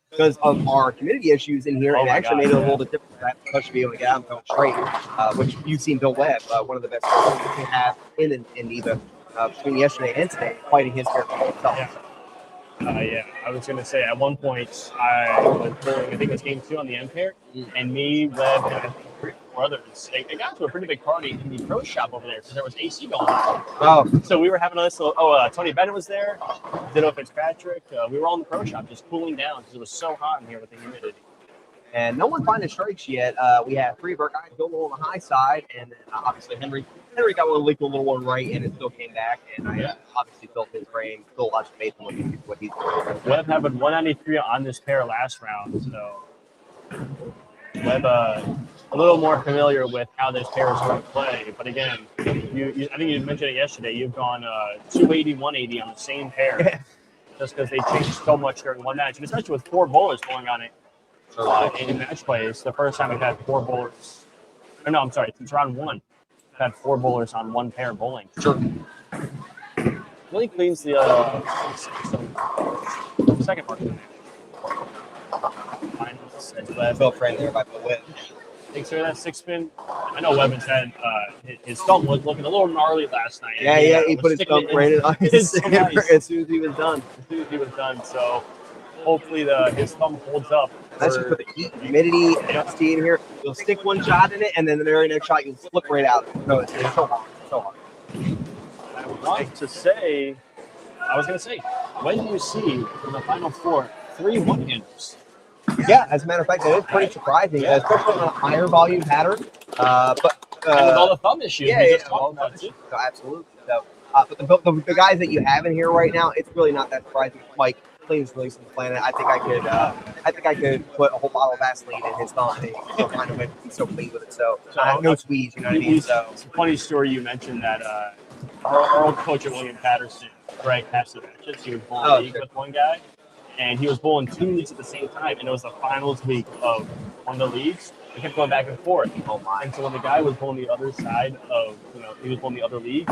Because of our community issues in here, it actually made it a little bit different. I have to be able to get out and go straight, which you've seen Bill Webb, one of the best players you can have in NEBA between yesterday and today, fighting his character himself. Yeah, I was going to say, at one point, I was pulling, I think it was game 2 on the M pair, and me, Webb, and 3 or 4 others, they got to a pretty big party in the pro shop over there because there was AC going on. Oh. So we were having a nice little, Tony Bennett was there, Ditto Fitzpatrick. We were all in the pro shop just cooling down because it was so hot in here with the humidity. And no one finding strikes yet. We have 3 of our guys go on the high side, and then obviously Henry got one leak a little one right, and it still came back. And I obviously felt his frame, still a lot of faith in what he's doing. Webb had 193 on this pair last round, so Webb a little more familiar with how this pair is going to play. But again, I think you mentioned it yesterday. You've gone 280, 180 on the same pair, just because they changed so much during one match, and especially with 4 bowlers going on it. In match play, it's the first time we've had 4 bowlers. No, I'm sorry, it's round 1. We've had 4 bowlers on one pair bowling. Sure. Really cleans the second mark. Bill frame there by Bill Webb. Takes care of that 6-spin. I know Webb had his thumb was looking a little gnarly last night. Yeah, he put his thumb right on his as soon as he was done. So hopefully his thumb holds up. That's just for the heat, humidity, and steam here. You'll stick one shot in it, and then the very next shot you'll flip right out. No, it's so hard. So hard. I was going to say, when do you see in the Final Four 3 one-handers? Yeah, as a matter of fact, that is pretty surprising, especially on a higher volume pattern. And with all the thumb issues, absolutely. So, but the guys that you have in here right now, it's really not that surprising. Mike, cleanest release on the planet. I think I could put a whole bottle of Vaseline in his thumb and he'll find a way to be so clean with it. So no squeeze, you know what I mean? So it's a funny story you mentioned that our old coach at William Patterson, Greg Passavich, he was bowling league with one guy, and he was bowling 2 leagues at the same time, and it was the finals week of one of the leagues. They kept going back and forth. Oh my! And so when the guy was bowling the other side of, he was bowling the other league,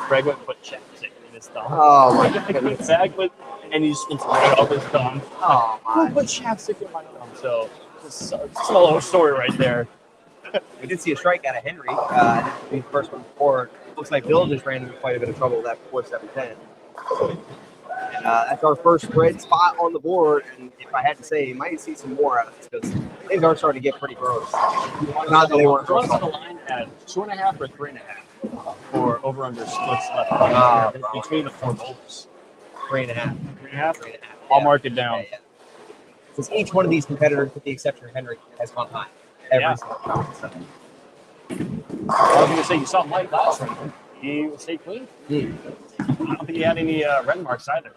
Greg went and put chapstick in his thumb. Oh my goodness! And he just went right off his thumb. Oh my! Who put chapstick in my thumb? So it's a small little story right there. We did see a strike out of Henry. The first one before. Looks like Bill just ran into quite a bit of trouble with that before 7-10. And that's our first red spot on the board. And if I had to say, you might see some more out of this because things are starting to get pretty gross. Not that they weren't gross. The line at 2.5 or 3.5 for over/under splits left between the 4 bowlers. 3.5. 3.5. I'll mark it down. Yeah. Because each one of these competitors, with the exception of Henry, has gone high every single time. So. I was going to say, you saw Mike last round. He stayed clean. I don't think he had any red marks either.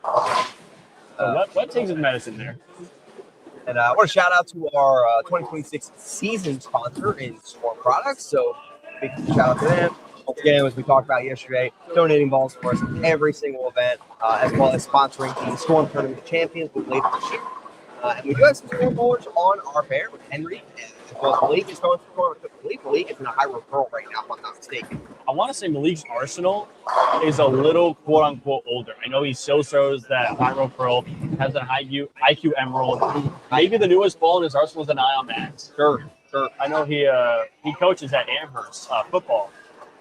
What takes his medicine there? And I want to shout out to our 2026 season sponsor in Storm Products. So big shout out to them. Once again, as we talked about yesterday, donating balls for us in every single event, as well as sponsoring the Storm Tournament of Champions later this year. And we do have some Storm bowlers on our pair with Henry, as well as Malik is going for Storm. Malik is in a high referral right now, if I'm not mistaken. I want to say Malik's arsenal is a little quote-unquote older. I know he still throws that high referral, has a high IQ emerald. Maybe the newest ball in his arsenal is an Ion Max. Sure. I know he coaches at Amherst football.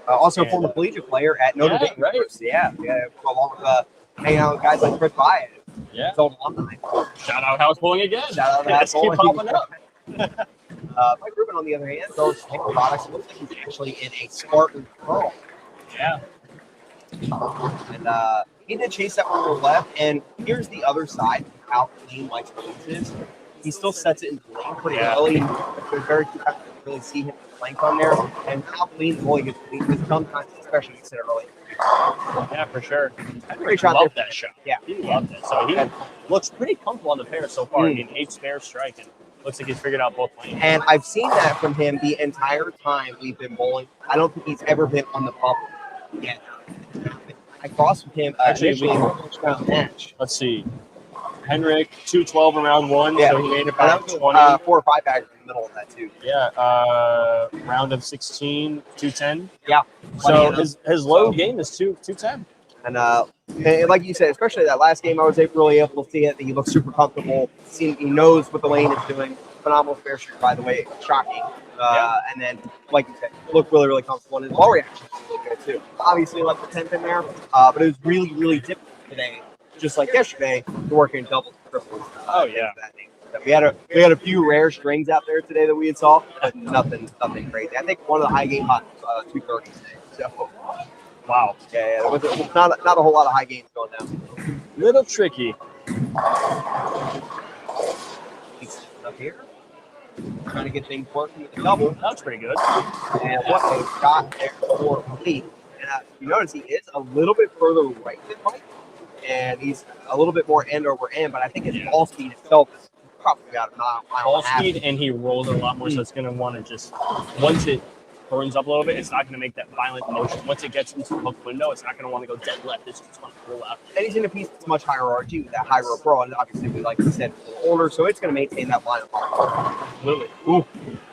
Also a former collegiate player at Notre Dame. Right. Yeah, along with hanging out with guys like Chris Byatt. Yeah. His old alumni. Shout out House Bowling again. Shout out to House Bowling. Keep popping up. Mike Rubin, on the other hand, throws paper products. It looks like he's actually in a Spartan Pearl. Yeah. And he did chase that one to the left. And here's the other side of how clean Mike's release is. He still sets it in the lane pretty early. There's very few really see him with the length on there. And how clean the bowling is, because sometimes, especially consider early. Yeah, for sure. Great shot Loved there. that shot. Yeah. He loved it. So he looks pretty comfortable on the pair so far. I mean, 8 spare strike, and looks like he's figured out both lanes. And I've seen that from him the entire time we've been bowling. I don't think he's ever been on the bubble yet. I crossed with him Actually, initially in the first round match. Let's see. Henrik, 212 in round 1, Yeah. so he made it And back that was 20. 4 or 5 baggers in the middle of that, too. Yeah, round of 16, 210. Yeah. So his low game is 210. And like you said, especially that last game, I was really able to see it. He looks super comfortable. He knows what the lane is doing. Phenomenal spare shoot, by the way. Shocking. And then, like you said, looked really, really comfortable. And his ball reaction was really good, too. Obviously, left the 10th in there, but it was really, really different today. Just like yesterday, we're working doubles, triples. Oh, yeah. We had a few rare strings out there today that we had saw, but nothing crazy. I think one of the high game hot 230 today. So, Wow. yeah, it was not a whole lot of high games going down. Little tricky. He's up here, trying to get things working with the double. That was pretty good. And what a shot there for Malik. And you notice he is a little bit further right than Mike, and he's a little bit more end over end, but I think his ball speed itself is probably about a mile Ball and a half. speed, and he rolls it a lot more, so it's going to want to just, once it turns up a little bit, it's not going to make that violent motion. Once it gets into the hook window, it's not going to want to go dead left. It's just going to pull out. And he's in a piece that's much higher RG with that high rope roll, and obviously, like you said, older, so it's going to maintain that line of power. Absolutely. Ooh,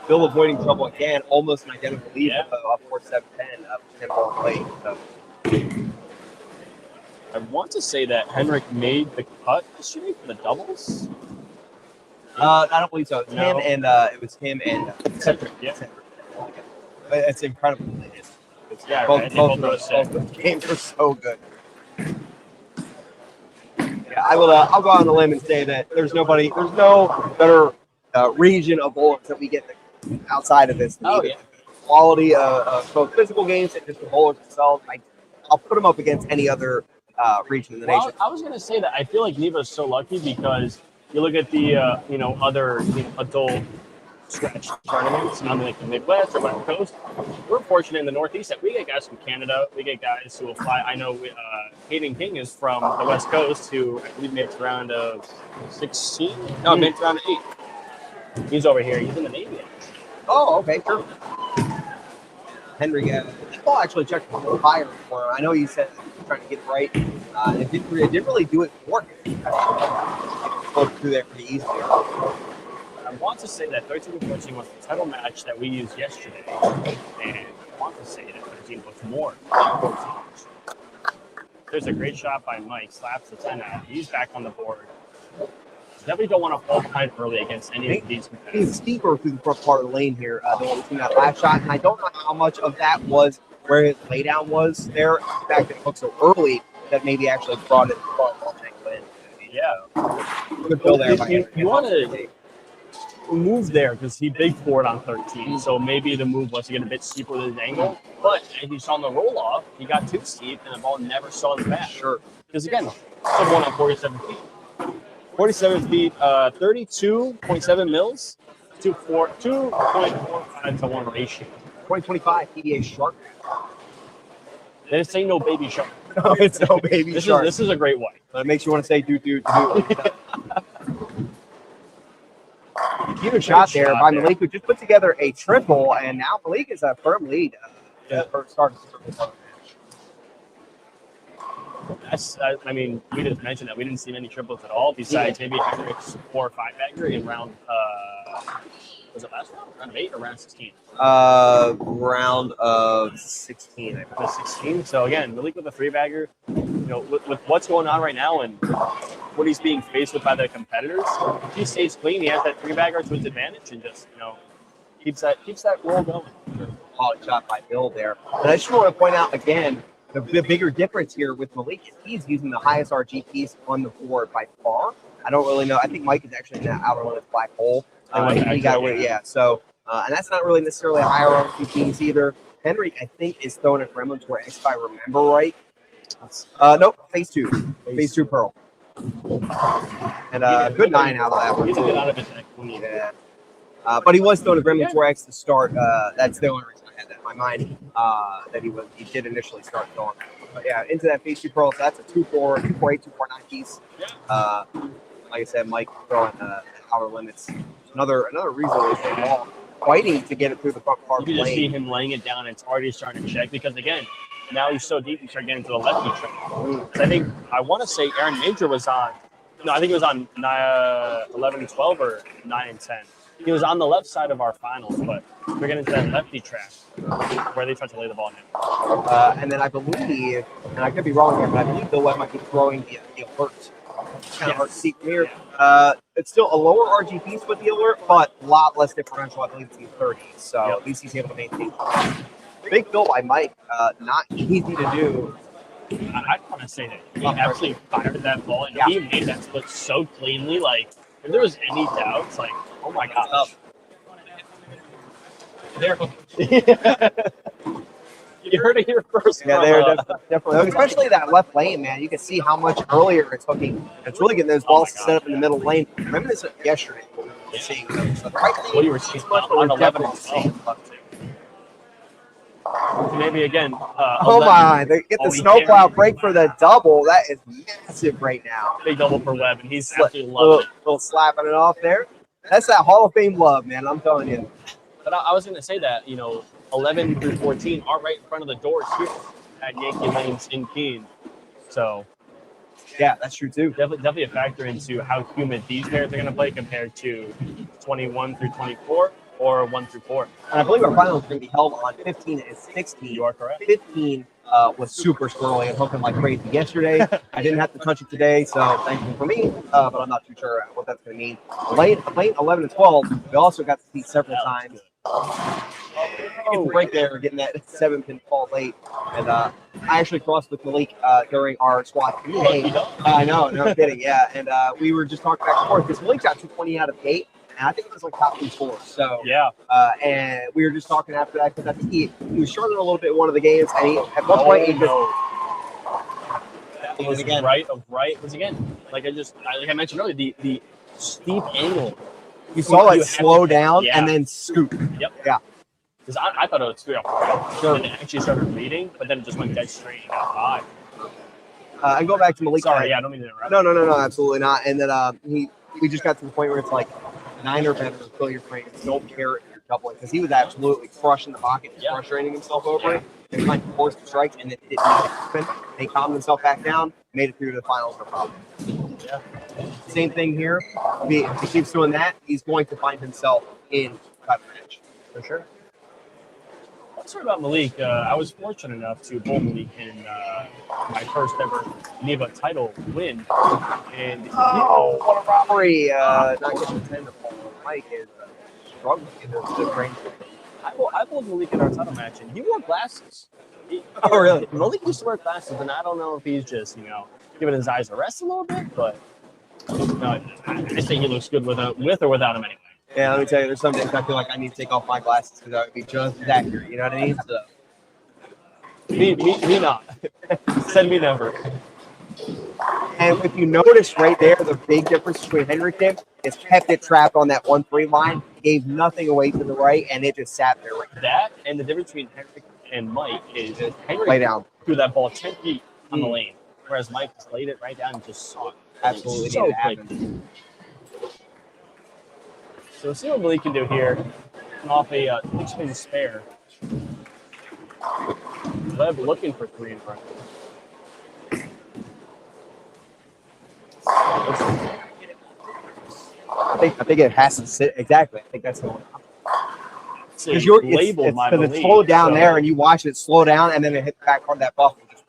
Bill avoiding trouble again, almost an identical lead Yeah. of 4-7-10 of 10 ball play. So. I want to say that Henrik made the cut yesterday for the doubles. I don't believe so. It's No. him and it was him and Cedric, yeah. But it's incredible. Yeah, both, right. both, Both both those games are so good. Yeah, I'll go out on a limb and say that there's no better region of bowlers that we get outside of this. Oh, yeah. Quality of both physical games and just the bowlers themselves. I'll put them up against any other region in the nation. I was going to say that I feel like NEBA is so lucky because you look at the other adult scratch tournaments on like the Midwest or West Coast. We're fortunate in the Northeast that we get guys from Canada. We get guys who will fly. I know King is from the West Coast, who I believe made it to round of 16. No, made it to round of 8. He's over here. He's in the Navy. Oh, okay, sure. Henry, the ball actually checked a little higher for him. I know you said he was trying to get it right. It didn't really do it for him. It flowed through there pretty easily. I want to say that 13 to 14 was the title match that we used yesterday, and I want to say that 13 was more than 14. There's a great shot by Mike, slaps the 10 out. He's back on the board. Definitely don't want to fall behind early against any of these competitors. He's steeper through the front part of the lane here than what we seen that last shot, and I don't know how much of that was where his laydown was there. The fact that it hooked so early that maybe actually brought it in. Yeah. Good build there by You him. want to move there because he big forward on 13, so maybe the move was to get a bit steeper with his angle. But as you saw on the roll off, he got too steep and the ball never saw the bat. Sure. Because again, someone on 47 feet. 47 feet, 32.7 mils to 2.45 to 1 ratio. 2025 PBA Shark. This ain't no baby shark. No, it's no baby shark. This is a great white. But it makes you want to say do. Huge shot there by Malik, who just put together a triple, and now Malik is a firm lead. For start of the match. I mean, we just mentioned that we didn't see many triples at all, besides maybe Henrik's 4 or 5 bagger in round. Was it last round? Round of 8 or round 16? Round of 16, I believe. 16. So again, Malik with a 3 bagger. You know, with what's going on right now and what he's being faced with by the competitors, if he stays clean, he has that 3 bagger to his advantage, and just keeps that roll going. Solid shot by Bill there. And I just want to point out again, the bigger difference here with Malik is he's using the highest RG piece on the board by far. I don't really know. I think Mike is actually in that outer limits black hole. He got away, yeah. So, and that's not really necessarily a higher RG piece either. Henrik, I think, is throwing it Gremlins where, if I remember right. Nope, phase 2. Phase 2 Pearl. And good 9 out of that one. He's a good out of his neck. Yeah. But he was throwing a Eliminator X to start. That's the only reason I had that in my mind, that he did initially start throwing. But yeah, into that phase 2 pearl. So that's a 2-4, 2-4-8, 2-4-9 piece. Like I said, Mike throwing outer limits. Another reason they're all fighting to get it through the front part. You can just see him laying it down, and it's already starting to check because again, now he's so deep, you start getting to the lefty track. I want to say Aaron Major was on. No, I think it was on 11 and 12 or 9 and 10. He was on the left side of our finals, but we're getting to that lefty track where they try to lay the ball in. And then I believe, and I could be wrong here, but I believe Bill Webb might be throwing the alert. It's kind of hard to see from here. It's still a lower RG piece with the alert, but a lot less differential. I believe it's in 30s, so at least he's able to maintain. Big build by Mike, not easy to do. I want to say that he absolutely fired that ball, and he made that split so cleanly. Like, if there was any doubts, like, oh my gosh. There. You heard it here first. Yeah, they're definitely, especially that left lane, man. You can see how much earlier it's hooking. It's really getting those balls set up in the middle lane. Remember this yesterday? What we were seeing. So the right lane, what you were seeing on 11 and 12. Maybe again. Oh my! They get the snowplow break for the double. That is massive right now. Big double for Webb, and he's absolutely loving it. Little slapping it off there. That's that Hall of Fame love, man. I'm telling you. But I was going to say that 11 through 14 are right in front of the doors here at Yankee Lanes in Keene. So, yeah, that's true too. Definitely a factor into how humid these pairs are going to play compared to 21 through 24 or 1 through 4. And I believe our final is going to be held on 15 and 16. You are correct. 15 was super swirly and hooking like crazy yesterday. I didn't have to touch it today, so thankful for me. But I'm not too sure what that's going to mean. Late 11 and 12, we also got to see several times. Get the break there, getting that 7-pin fall late. And I actually crossed with Malik during our squad today. I know, no kidding, yeah. And we were just talking back and forth because Malik got 220 out of the gate. And I think it was like top 4. So yeah. And we were just talking after that because I think he was struggling a little bit in one of the games, and at one point he just. That was again right. Was again like I mentioned earlier, the steep angle. You saw it slow down and then scoop. Yep. Yeah. Because I thought it was 3 off. Sure. And it actually started leading, but then it just went dead straight and got 5. And go back to Malik. Sorry, I don't mean to interrupt. No, absolutely not. And then we just got to the point where it's like 9 or better, fill your frame. Don't care if you're doubling, because he was absolutely crushing the pocket, frustrating himself over it. They tried to force the strikes, and it didn't happen. They calmed themselves back down, made it through to the finals, no problem. Yeah. Same thing here. If he keeps doing that, he's going to find himself in cut range. For sure. Let's talk about Malik. I was fortunate enough to bowl Malik in my first ever NEBA title win. And what a robbery! Not getting the 10 to fall. Mike is struggling in the range. I bowled Malik in our title match, and he wore glasses. Oh, really? Malik used to wear glasses, and I don't know if he's just, giving his eyes a rest a little bit, but no, I think he looks good with or without him anyway. Yeah, let me tell you, there's some days I feel like I need to take off my glasses because I would be just as accurate. You know what I mean? So. Me not. Send me never. And if you notice right there, the big difference between Henrik and him is kept it trapped on that 1-3 line, gave nothing away to the right, and it just sat there. That and the difference between Henrik and Mike is Henrik lay down threw that ball 10 feet on the lane, whereas Mike just laid it right down and just saw it. Absolutely so needed to happen. So let's see what Malik can do here. Off a 6-pin spare. Webb looking for 3 in front. I think it has to sit exactly. I think that's going on. Because it's slowed down there, and you watch it slow down, and then it hit the back part of that buff and just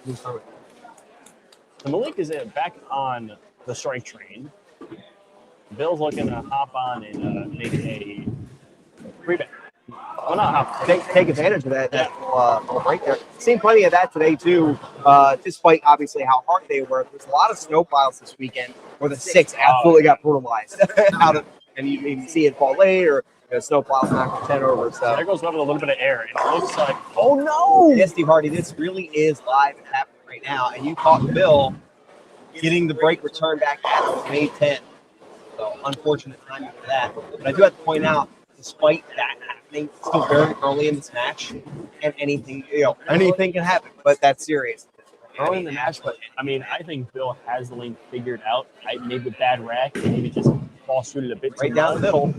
moves through it. So Malik is back on the strike train. Bill's looking to hop on and make a 3-bet. Well, not hop. Take advantage of that little break there. Seen plenty of that today too. Despite obviously how hard they were, there's a lot of snowplows this weekend where the 6 absolutely got brutalized and you even see it fall late or snowplows knock the 10 over. So there goes Webb with a little bit of air, and it looks like, oh no! Yes, Steve Hardy, this really is live and happening right now, and you caught Bill getting the break return back at him, May 10. So unfortunate timing for that. But I do have to point out, despite that happening, it's still very early in this match, and anything can happen. But that's serious. Early in the match, but I mean, I think Bill has the lane figured out. Maybe a bad rack, maybe just ball suited a bit too Right down the middle.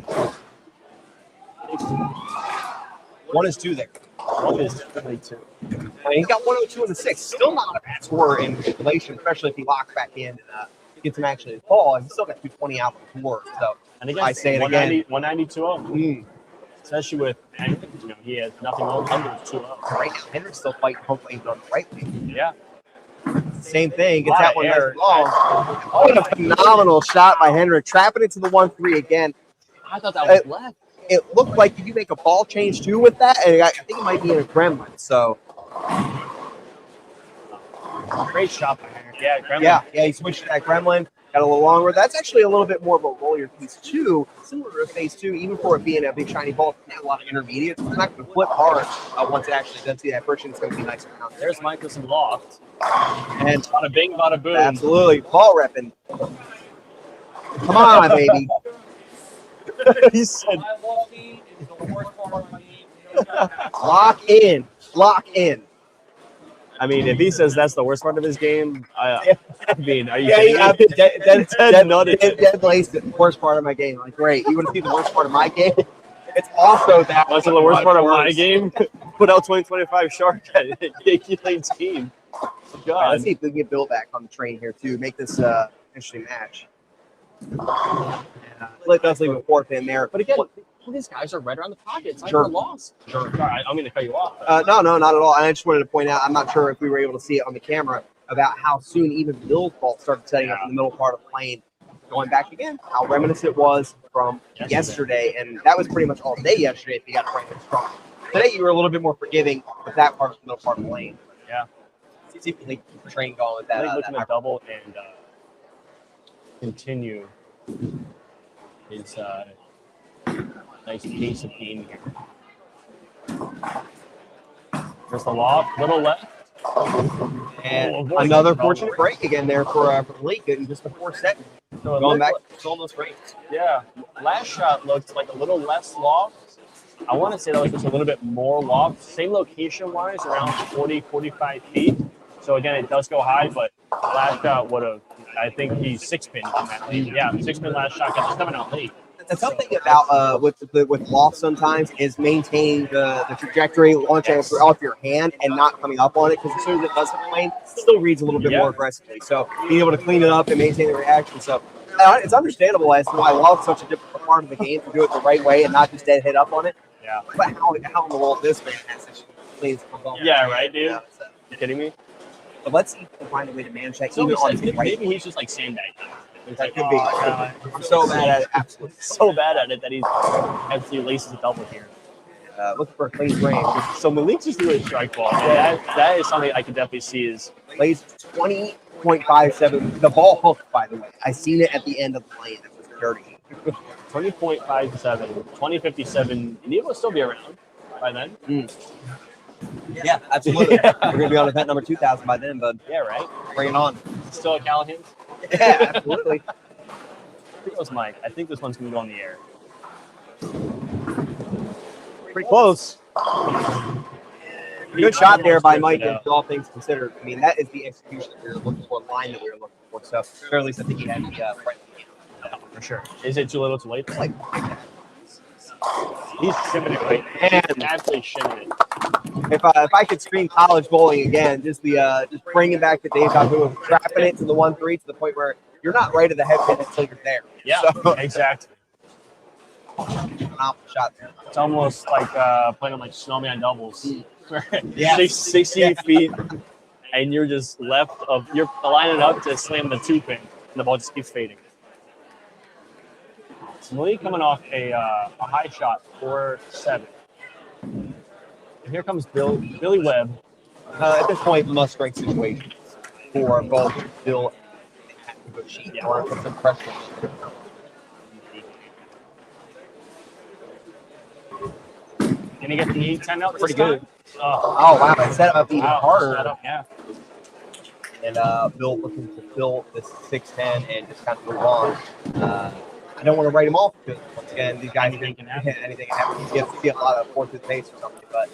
1 is 2 there. 1 is definitely 2. I mean, he's got 102 in the 6. Still not a bad score in relation, especially if he locks back in and gets him actually to fall. And he's still got 220 out the board. So And again, I say it again. 190-2-0. Especially with Henry, he has nothing under 2-0. Right now, Henry's still fighting home lanes on the right lane. Yeah. Same thing. Gets that one Wow, very long. What a phenomenal shot by Henry. Trapping it to the 1-3 again. I thought that was left. It looked like you make a ball change too with that, and I think it might be in a gremlin. So Great shot by Henry. Yeah, Gremlin. yeah, he switched to that gremlin. Got a little longer. That's actually a little bit more of a rollier piece too, similar to phase 2. Even for it being a big shiny ball, it's got a lot of intermediates. It's not going to flip hard once it actually does see that friction. It's going to be nice around. There's Michael's loft. And Bada bing, bada boom. absolutely, ball repping. Come on, baby. He said, Lock in. Lock in. I mean, if he says that's the worst part of his game, I mean, are you kidding Yeah, me? dead laced it. Worst part of my game. Like, great. You want to see the worst part of my game? It's also that. What's the worst part of my game? Put out 2025 Shark at Yankee Lane's team. God. Let's see if we can get Bill back on the train here too. Make this interesting match. Let's leave a 4th in there. But again, all these guys are right around the pocket. It's like Sure. a loss. Sure. Sorry, I'm going to cut you off. No, not at all. And I just wanted to point out, I'm not sure if we were able to see it on the camera, about how soon even Bill's ball started setting up in the middle part of the lane. Going back again, how reminiscent it was from yesterday. And that was pretty much all day yesterday if you got it right and strong. Today you were a little bit more forgiving with that part of the middle part of the lane. Yeah. See if we can keep the train going with that. I think looking that to double and continue his nice pace of game here. There's the loft, little left. And another fortunate break again there for the league in just the 4th set. So Going back to almost rates. Yeah, last shot looked like a little less loft. I want to say that was just a little bit more loft. Same location-wise, around 40, 45 feet. So again, it does go high, but last shot would have, I think he's 6-pin on that lane. Yeah, 6-pin last shot, got coming out late. And something about with loft sometimes is maintaining the trajectory, launching off your hand and not coming up on it, because as soon as it does hit the lane, it still reads a little bit more aggressively. So being able to clean it up and maintain the reaction. So it's understandable as to why loft's such a difficult part of the game, to do it the right way and not just dead hit up on it. Yeah. But how in the world this man has such clean ball? Yeah, right, dude. Yeah, so. You kidding me? But let's see if we can find a way to man check. So Even on the right. maybe he's just like sandbagging. That could be. I'm so bad at it. Absolutely. So bad at it that he's absolutely laces a double here. Looking for a clean range. So Malik's just doing a strike ball. Yeah, that is something I can definitely see is Plays 20.57. The ball hooked, by the way. I seen it at the end of the lane. It was dirty. 20.57, 2057. NEBA will still be around by then. Yeah, absolutely. We're going to be on event number 2000 by then, bud. Yeah, right. Bring it on. Still at Callahan's. Yeah, absolutely. I think it was Mike. I think this one's going to go on the air. Pretty close. Good shot there by Mike, all things considered. I mean, that is the execution that we were looking for, line that we were looking for. So, or at least I think he had the right. Yeah, for sure. Is it too little, too late? Like, he's shimming it right now. And Absolutely shimming it. if I could scream college bowling again, just bringing back the deja vu of trapping it to the 1-3 to the point where you're not right at the head pin until you're there. Yeah, so, exactly. phenomenal shot there. It's almost like playing on like snowman doubles. Yeah. 60 feet, and you're just you're lining up to slam the 2-pin, and the ball just keeps fading. So Malik coming off a high shot, 4-7. And here comes Billy Webb. At this point, must strike situations for both Bill and Bushy. Yeah. Or put some pressure on him. Can he get the 10 out? Pretty this time? good. Oh, wow. It set him up even harder. Set up, yeah. And Bill looking to fill this 6-10 and just kind of move on. I don't want to write him off because once again, these guys Anything can happen. anything can happen. You have to see a lot of fourth to the face or something. But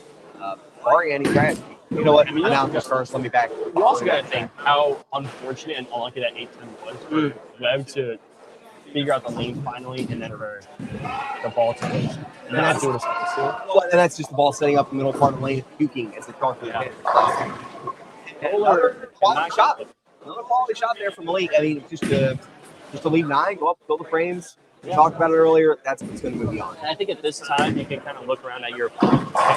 barring any tragedy, you know what? I mean, Announce this first. Let me back. You also got to think how unfortunate and unlucky that 8-10 was for Webb to figure out the lane finally, and then for the ball to and not do what it's supposed to. Well, and that's just the ball setting up the middle part of the lane, puking as it's going through the pin. Another quality shot. Another quality shot there from Malik. I mean, just to lead 9, go up, fill the frames. We talked about it earlier. That's what's going to move you on. And I think at this time, you can kind of look around at your opponent. Okay,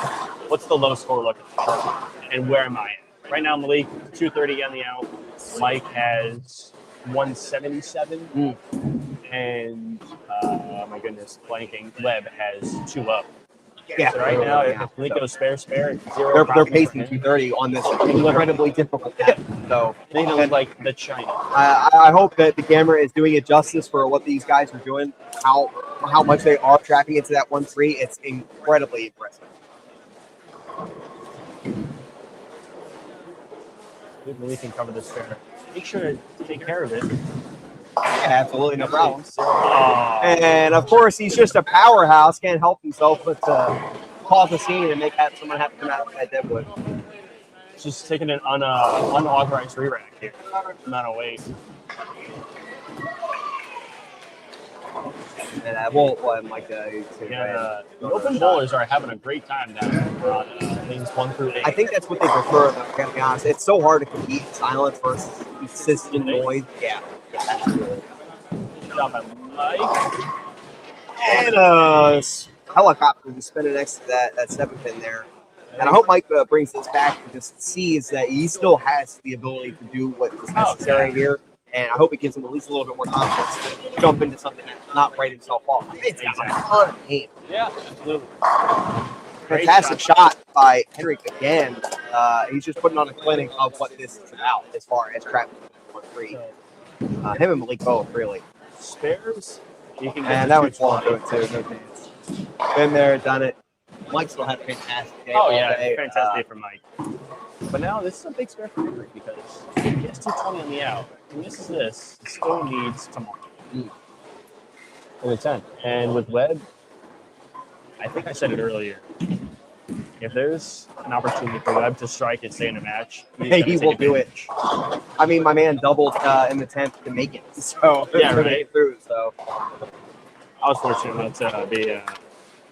what's the low score looking for? And where am I at? Right now, Malik, 230 on the out. Mike has 177. And, my goodness, blanking. Webb has 2 up. Yeah. So right now, if Malik goes spare, it's 0. They're pacing 230 on this incredibly difficult tip. So They look like the China. I hope that the camera is doing it justice for what these guys are doing, how much they are tracking into that 1-3. It's incredibly impressive. If Malik can cover this fair, make sure to take care of it. Yeah, absolutely, no problems. Oh. And of course, he's just a powerhouse. Can't help himself but to cause a scene and make someone have to come out of that deadwood. Just taking an unauthorized re-rack here. Amount of weight. And we'll Mike. The open bowlers are having a great time down there on lanes 1 through 8. I think that's what they prefer. Though, I gotta be honest. It's so hard to compete in silence versus consistent noise. Yeah. Job by Mike. And helicopter just spinning next to that 7 pin there. And I hope Mike brings this back and just sees that he still has the ability to do what is necessary here. And I hope it gives him at least a little bit more confidence to jump into something and not write himself off. It's got a ton of pain. Yeah, absolutely. Fantastic shot by Henrik again. He's just putting on a clinic of what this is about as far as trapping 1-3. Him and Malik both, really. Spares. You can And that one's falling to it, too. No chance. Been there, done it. Mike still had a fantastic day. Oh, all yeah. day. Fantastic day for Mike. But now this is a big spare for Henrik because he has 220 on the out. And this is this. He still needs to mark. Only 10. And with Webb, I think I said it earlier. If there's an opportunity for Webb to strike and stay in a match, He will do it. I mean, my man doubled in the 10th to make it. So, Yeah, to right. make it through. So, I was fortunate enough to be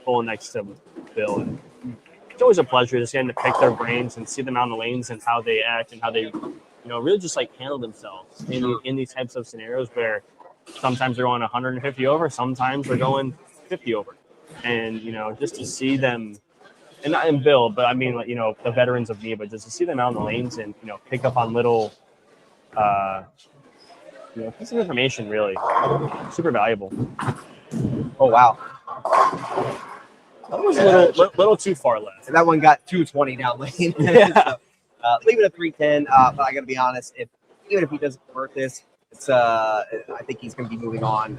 pulling next to Bill. And it's always a pleasure just getting to pick their brains and see them out in the lanes and how they act and how they, really just like handle themselves in these types of scenarios where sometimes they're going 150 over, sometimes they're going 50 over. And, just to see them, and not in Bill, but I mean, like, the veterans of NEBA, just to see them out in the lanes and, pick up on little, piece of information, really. Super valuable. oh, wow. That was a little too far left. And that one got 220 down lane. Yeah. So, leave it at 310. But I got to be honest, even if he doesn't convert this, it's I think he's going to be moving on.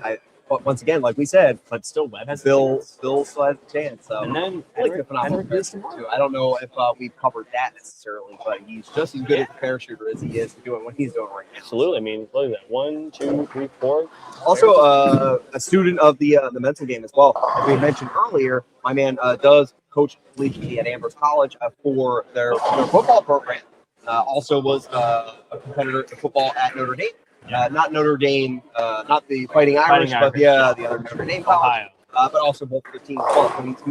But once again, like we said, But still, Webb has Bill still has a chance. So And then I like the phenomenal Henrik is parachuter, too. I don't know if we've covered that necessarily, but he's just as good as a parachuter as he is doing what he's doing right now. Absolutely. I mean, look at that. 1, 2, 3, 4. Also, a student of the mental game as well. As we mentioned earlier, my man does coach collegiately at Amherst College for their football program. Also was a competitor in football at Notre Dame. Not Notre Dame, not the Fighting Irish, but the other Notre Dame college. Ohio. But also both the team as well. So he's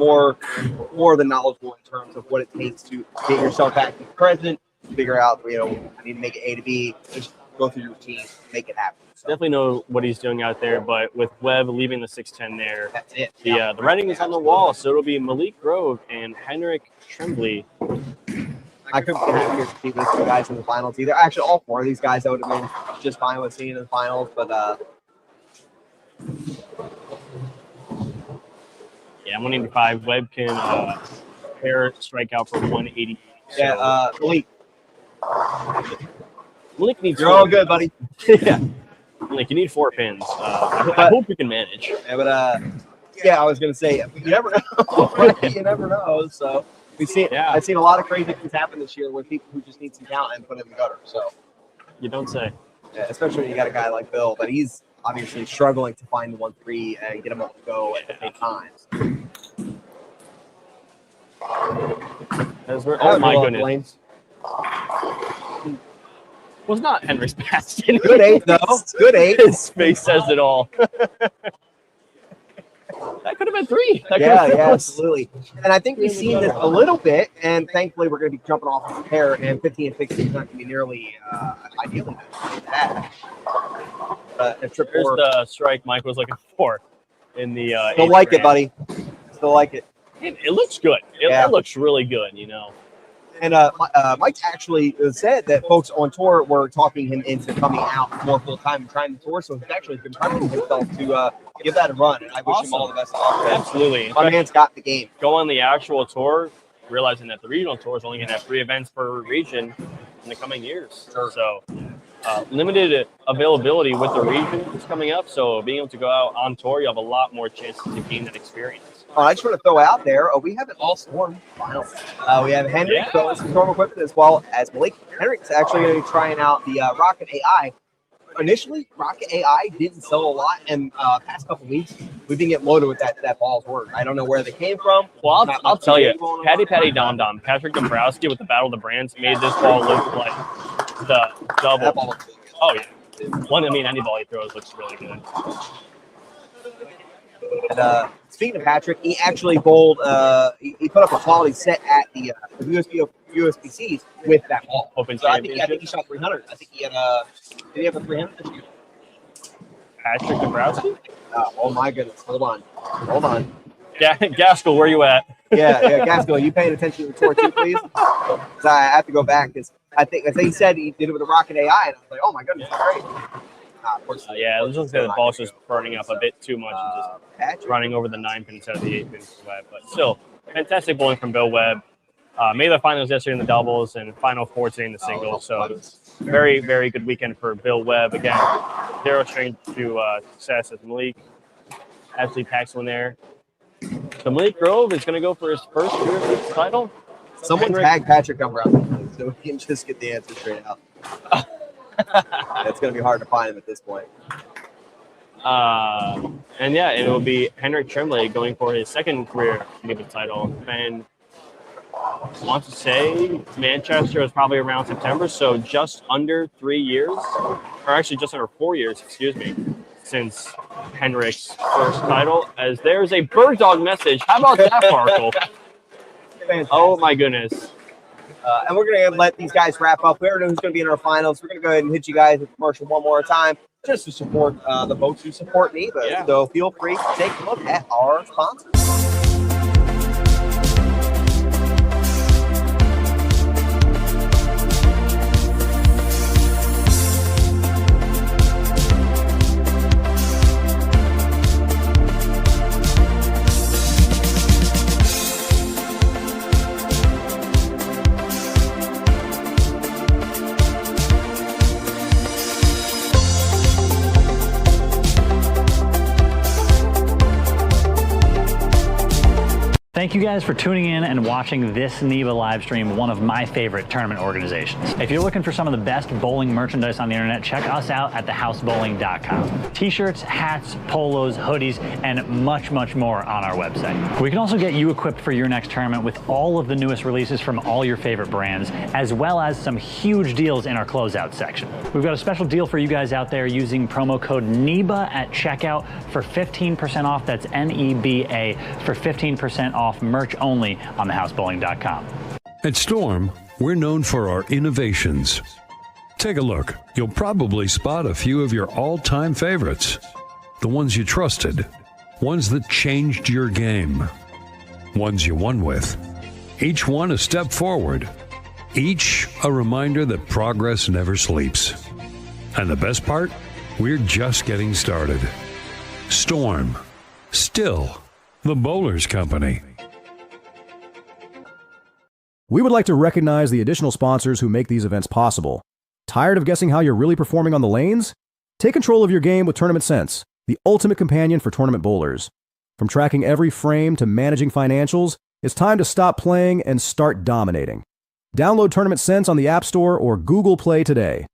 more than knowledgeable in terms of what it takes to get yourself back in the present, figure out, I need to make it A to B, just go through your routine, make it happen. So Definitely know what he's doing out there, but with Webb leaving the 6'10 there, that's it. the writing is on the wall. So it'll be Malik Grove and Henrik Tremblay. I couldn't be happier to see these two guys in the finals either. Actually, all 4 of these guys I would have been just fine with seeing in the finals, but Yeah, 185. Webb can pair strikeout for 180. yeah, Malik, Malik needs you're all good, buddy. Yeah. Malik, you need 4 pins. I hope you can manage. Yeah, but I was gonna say you never know. Right? You never know. So I've seen a lot of crazy things happen this year with people who just need some talent and put it in the gutter. So You don't say. yeah, especially when you got a guy like Bill, but he's obviously struggling to find the 1-3 and get them up to go at the same times. Oh my goodness. Was not Henry's best. Good 8, though. Good 8. His face says it all. That could have been 3. Yeah, absolutely. And I think we've seen this a little bit, and thankfully we're going to be jumping off of the pair, and 15 and 16 is not going to be nearly ideally bad. A trip Here's 4. the strike Mike was looking for in the Still like it, buddy. Still like it. It looks good. It looks really good, you know. And Mike actually said that folks on tour were talking him into coming out more full time and trying the tour. So he's actually been prepping himself to give that a run. And I wish him all the best of luck. Absolutely. My man's got the game. Go on the actual tour, realizing that the regional tour is only going to have 3 events per region in the coming years. Sure. So limited availability with the regions coming up. So being able to go out on tour, you have a lot more chances to gain that experience. I just want to throw out there, we have an all-storm final. We have Henrik going some storm equipment as well as Malik. Henrik's actually going to be trying out the Rocket AI. Initially, Rocket AI didn't sell a lot, and past couple weeks, we've been getting loaded with that ball's word. I don't know where they came from. Well, I'll tell you, Patty Dom Dom, Patrick Dombrowski with the Battle of the Brands made this ball look like the double. That ball looks really good. Oh, yeah. Any ball he throws looks really good. And speaking of Patrick, he actually bowled. He put up a quality set at the USBCs with that ball. Open so I think championship. he shot 300. I think he had did he have a 300 this year? Patrick Dombrowski? Oh my goodness! Hold on. Gaskell, where you at? Yeah, Gaskell, you paying attention to the tour too, please? 'Cause I have to go back because I think he said he did it with a Rocket AI, and I was like, oh my goodness, that's great. Of course, Yeah, it was just that the ball's just burning up a bit too much and just Patrick. running over the 9 pin instead of the 8 pin Webb. But still, fantastic bowling from Bill Webb. Made the finals yesterday in the doubles and final 4 today in the singles. So very, very good weekend for Bill Webb. Again, 0 straight to success as Malik absolutely packs one there. So Malik Grove is going to go for his first USBC title. Someone tag Patrick Dombrowski so we can just get the answer straight out. It's going to be hard to find him at this point. And yeah, it will be Henrik Tremblay going for his second career NEBA title. And I want to say Manchester was probably around September, so just under 3 years, or actually just under 4 years, excuse me, since Henrik's first title. As there's a bird dog message. How about that, Farkle? Oh my goodness. And we're going to let these guys wrap up. We already know who's going to be in our finals. We're going to go ahead and hit you guys with the commercial one more time just to support the folks who support NEBA. Yeah. So feel free to take a look at our sponsors. Thank you guys for tuning in and watching this NEBA live stream, one of my favorite tournament organizations. If you're looking for some of the best bowling merchandise on the internet, check us out at thehousebowling.com. T-shirts, hats, polos, hoodies, and much, much more on our website. We can also get you equipped for your next tournament with all of the newest releases from all your favorite brands, as well as some huge deals in our closeout section. We've got a special deal for you guys out there using promo code NEBA at checkout for 15% off. That's NEBA for 15% off merch only on thehousebowling.com. At Storm, we're known for our innovations. Take a look. You'll probably spot a few of your all-time favorites. The ones you trusted. Ones that changed your game. Ones you won with. Each one a step forward. Each a reminder that progress never sleeps. And the best part? We're just getting started. Storm. Still the Bowlers Company. We would like to recognize the additional sponsors who make these events possible. Tired of guessing how you're really performing on the lanes? Take control of your game with Tournament Sense, the ultimate companion for tournament bowlers. From tracking every frame to managing financials, it's time to stop playing and start dominating. Download Tournament Sense on the App Store or Google Play today.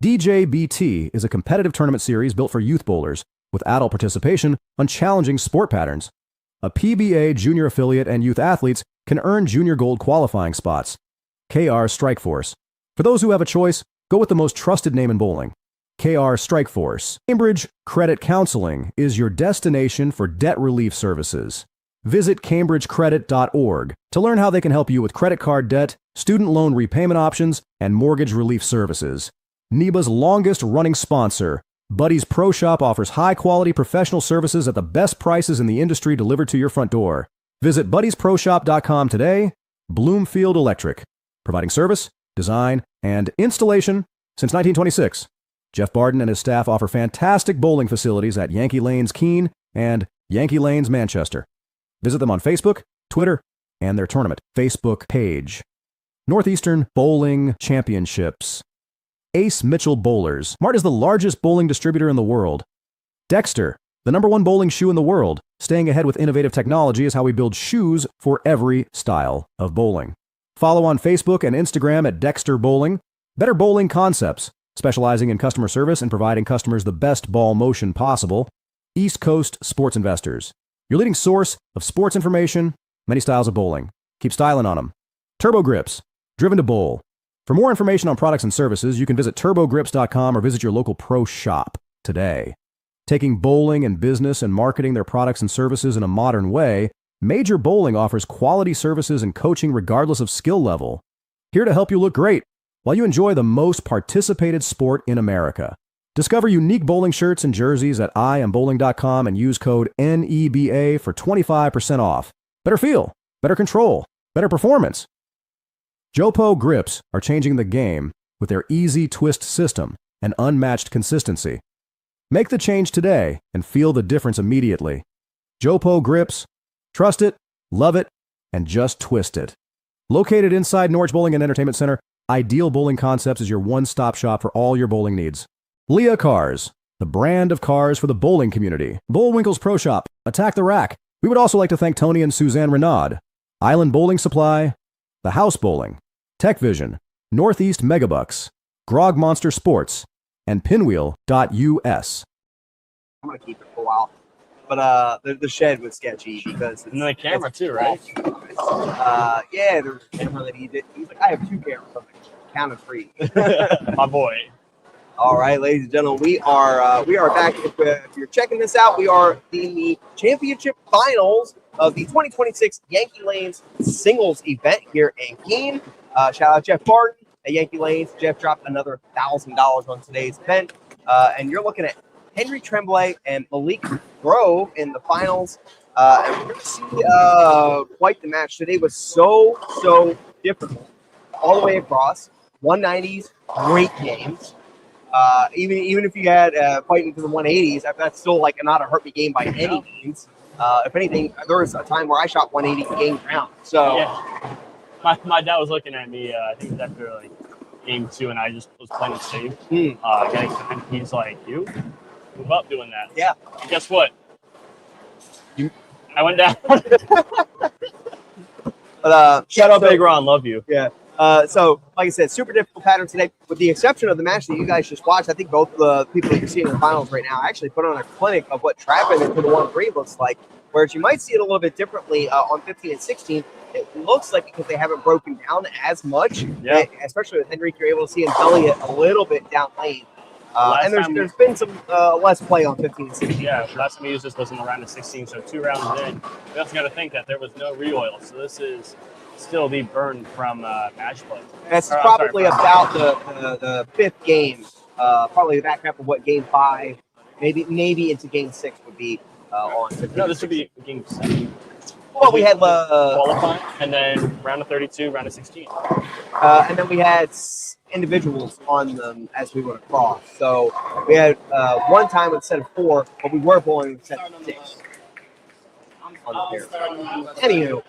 DJBT is a competitive tournament series built for youth bowlers with adult participation on challenging sport patterns. A PBA junior affiliate and youth athletes can earn junior gold qualifying spots. KR Strikeforce. For those who have a choice, go with the most trusted name in bowling. KR Strikeforce. Cambridge Credit Counseling is your destination for debt relief services. Visit cambridgecredit.org to learn how they can help you with credit card debt, student loan repayment options, and mortgage relief services. NEBA's longest-running sponsor, Buddy's Pro Shop, offers high-quality professional services at the best prices in the industry delivered to your front door. Visit buddysproshop.com today. Bloomfield Electric, providing service, design, and installation since 1926. Jeff Barden and his staff offer fantastic bowling facilities at Yankee Lanes Keene and Yankee Lanes Manchester. Visit them on Facebook, Twitter, and their tournament Facebook page. Northeastern Bowling Championships. Ace Mitchell Bowlers. Mart is the largest bowling distributor in the world. Dexter, the #1 bowling shoe in the world. Staying ahead with innovative technology is how we build shoes for every style of bowling. Follow on Facebook and Instagram at Dexter Bowling. Better Bowling Concepts, specializing in customer service and providing customers the best ball motion possible. East Coast Sports Investors, your leading source of sports information, many styles of bowling. Keep styling on them. Turbo Grips, driven to bowl. For more information on products and services, you can visit turbogrips.com or visit your local pro shop today. Taking bowling and business and marketing their products and services in a modern way, Major Bowling offers quality services and coaching regardless of skill level. Here to help you look great while you enjoy the most participated sport in America. Discover unique bowling shirts and jerseys at iambowling.com and use code NEBA for 25% off. Better feel, better control, better performance. Jopo grips are changing the game with their easy twist system and unmatched consistency. Make the change today and feel the difference immediately. Jopo grips, trust it, love it, and just twist it. Located inside Norwich Bowling and Entertainment Center, Ideal Bowling Concepts is your one-stop shop for all your bowling needs. Leah Cars, the brand of cars for the bowling community. Bullwinkle's Pro Shop, Attack the Rack. We would also like to thank Tony and Suzanne Renaud. Island Bowling Supply, The House Bowling, Tech Vision, Northeast Megabucks, Grog Monster Sports, and Pinwheel.us. I'm going to keep it for a while. But the shed was sketchy because... And the camera too, right? Yeah, there was a camera that he did. He's like, I have 2 cameras. I'm like, count of 3. My boy. All right, ladies and gentlemen, we are back. If you're checking this out, we are in the championship finals of the 2026 Yankee Lanes singles event here in Keene. Shout out Jeff Barden at Yankee Lanes. Jeff dropped another $1,000 on today's event. And you're looking at Henry Tremblay and Malik Grove in the finals. And we're going to see quite the match. Today was so difficult all the way across. 190s, great games. Even if you had fighting to the 180s, that's still like not a hurt me game by any means. If anything, there was a time where I shot 180 game round. So yeah. My dad was looking at me, I think it was after like game 2, and I just was playing it safe. And he's like, you move up doing that. Yeah. And guess what? I went down. But, shout out Big Ron, love you. Yeah. So, like I said, super difficult pattern today. With the exception of the match that you guys just watched, I think both the people that you're seeing in the finals right now actually put on a clinic of what trapping into the 1-3 looks like. Whereas you might see it a little bit differently on 15 and 16. It looks like because they haven't broken down as much, especially with Henrique, you're able to see him belly it a little bit down lane. And there's been some less play on 15 and 16. Yeah, last time we used this was in the round of 16, so 2 rounds in. We also got to think that there was no re-oil, so this is still the burn from match play. That's probably about the 5th game, probably the back half of what game 5, maybe into game 6 would be on 15. No, this would be game 7. Well, we had qualifying, and then round of 32, round of 16. And then we had individuals on them as we went across. So we had one time with a set of 4, but we were bowling with a set of 6 on the pair. Anywho,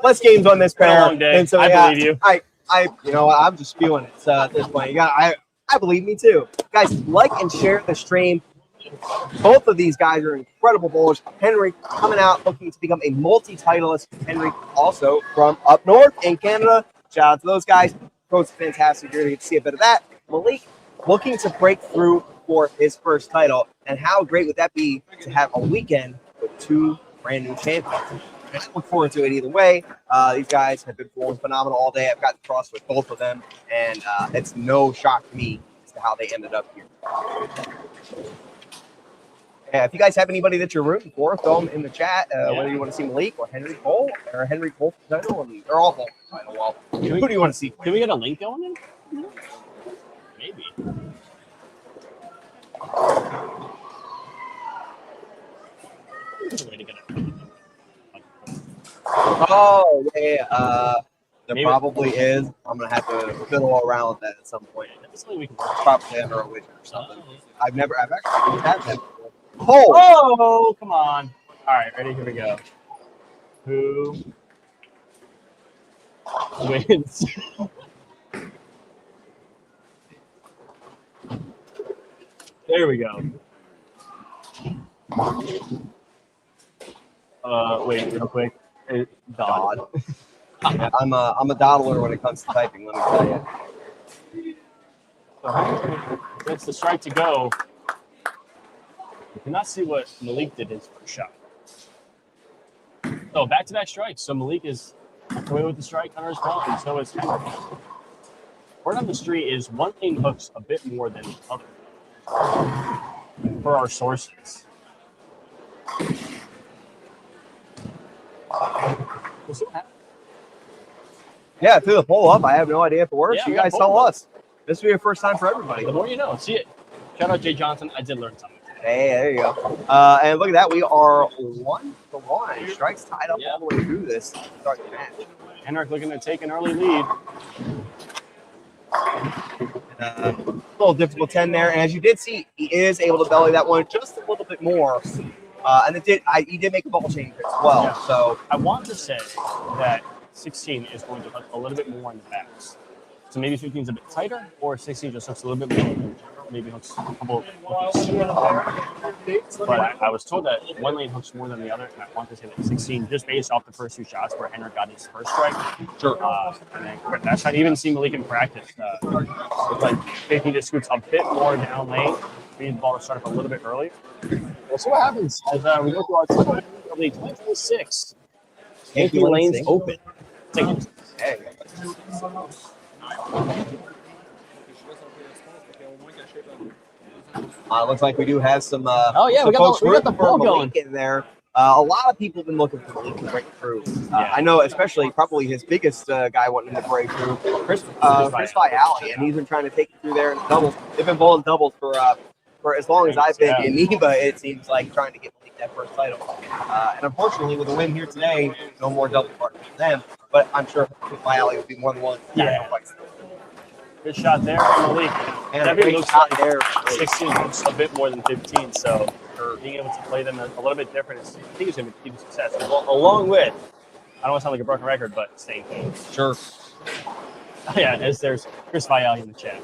less games on this pair. Long day. And so, I believe you. I'm just feeling it at this point. I believe me too. Guys, like and share the stream. Both of these guys are incredible bowlers. Henry coming out looking to become a multi-titleist. Henry also from up north in Canada. Shout out to those guys. Both fantastic. You're going to get to see a bit of that. Malik looking to break through for his first title. And how great would that be to have a weekend with 2 brand new champions? I look forward to it either way. These guys have been bowling phenomenal all day. I've gotten crossed with both of them, and it's no shock to me as to how they ended up here. If you guys have anybody that you're rooting for, throw them in the chat. Whether you want to see Malik or Henry Cole for the title, and they're all both for the title. Well, who do you want to see? Can we get a link going in? Maybe. There's a way to get it. Oh, yeah. There Maybe. probably is. I'm going to have to fiddle around with that at some point. Definitely we can Probably under a widget or something. I've actually had that before. Oh, come on. All right, ready? Here we go. Who wins? There we go. Wait, real quick. Dodd. Yeah, I'm a dawdler when it comes to typing, let me tell you. That's the strike to go. You cannot see what Malik did his first shot. Oh, back-to-back strikes. So Malik is away with the strike under his belt, and so is Henry. Word on the street is one lane hooks a bit more than the other. For our sources. We'll see what happens. Yeah, through the poll up. I have no idea if it works. Yeah, You we got guys poll tell up. us. This will be a first time for everybody. The more you know. See it. Shout out Jay Johnson. I did learn something. Hey, there you go. And look at that. We are 1-1. Strikes tied up all the way through this to start the match. Henrik looking to take an early lead. A little difficult 10 there. And as you did see, he is able to belly that one just a little bit more. And he did make a bubble change as well. Yeah. So I want to say that 16 is going to hook a little bit more in the backs. So maybe 15 is a bit tighter, or 16 just hooks a little bit more. Maybe hooks a couple of hooks. But I was told that one lane hooks more than the other, and I want to say that 16, just based off the first 2 shots where Henrik got his first strike. Sure. And then that's how I even see Malik in practice. It's like 15 just scoots a bit more down lane. We need the ball to start up a little bit earlier. We'll see what happens as we go through our 26. Yankee lanes open. Take it. hey, looks like we do have some. We got the ball going in there. A lot of people have been looking for Malik to break through. I know, especially probably his biggest guy wanting him to break through, Chris Viali, and he's been trying to take it through there in doubles. They've been bowling doubles for as long as I've been in NEBA. It seems like trying to get Malik that first title. And unfortunately, with a win here today, no more double partners for them. But I'm sure Viali will be more than one. Good shot there from Malik. And that a great looks shot like there. 16 looks a bit more than 15, so being able to play them a little bit different, I think it's going to be key to success. Along with, I don't want to sound like a broken record, but staying keen. Sure. Yeah, as there's Chris Viali in the chat.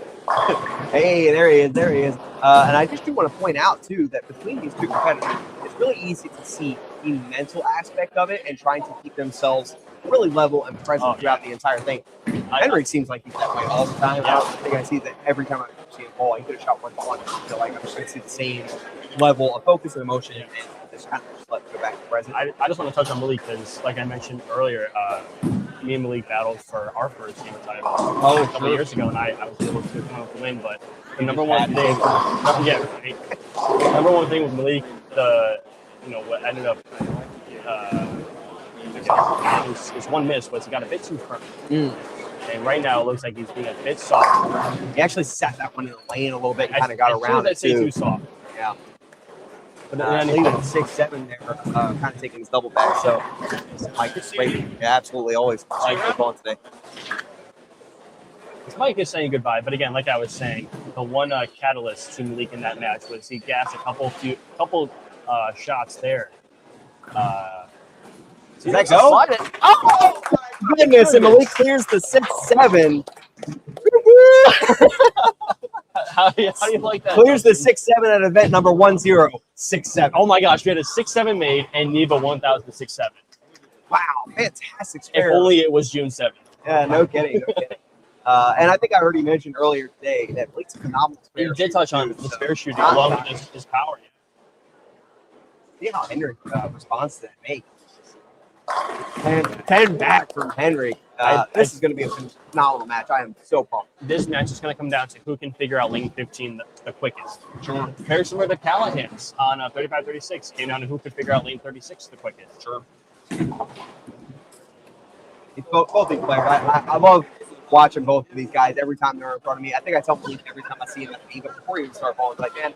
Hey, there he is. And I just do want to point out, too, that between these two competitors, it's really easy to see the mental aspect of it and trying to keep themselves really level and present throughout the entire thing. Henrik seems like he's that way all the time. I don't think I see that every time I see him ball. He could have shot 1-1. I feel like I'm just going to see the same level of focus and emotion and just kind of just let it go back to present. I just want to touch on Malik because, like I mentioned earlier, me and Malik battled for our first team title a couple years ago, and I was able to come up with the win. But the number one thing, number one thing with Malik, what ended up his one miss was he got a bit too firm. And right now it looks like he's being a bit soft. He actually sat that one in the lane a little bit and kind of got around it too soft. Yeah. But leaving 6-7 there, kind of taking his double back. So Mike is waiting. Yeah, absolutely, always on today. Mike is saying goodbye, but again, like I was saying, the one catalyst to Malik in that match was he gassed a couple shots there. Does that go? Oh, my goodness. And Malik clears the 6-7. How do you like that? Clears the 6-7 at event number 1067. Oh my gosh, we had a 6-7 made and NEBA 1000 6-7. Wow, fantastic If spare. only it was June 7th. Yeah, no kidding. And I think I already mentioned earlier today that Blake's a phenomenal spare You did touch on shooter, the so spare shooting not along bad. with his power. See how Henrik responds to that make. 10 back from Henrik. This is going to be a phenomenal match. I am so pumped. This match is going to come down to who can figure out lane 15 the quickest. Sure. Very similar to Callahan's on 35-36. Came down to who could figure out lane 36 the quickest. Sure. It's both these players. I love watching both of these guys every time they're in front of me. I think I tell Malik every time I see him at the NEBA before you even start bowling, like, man,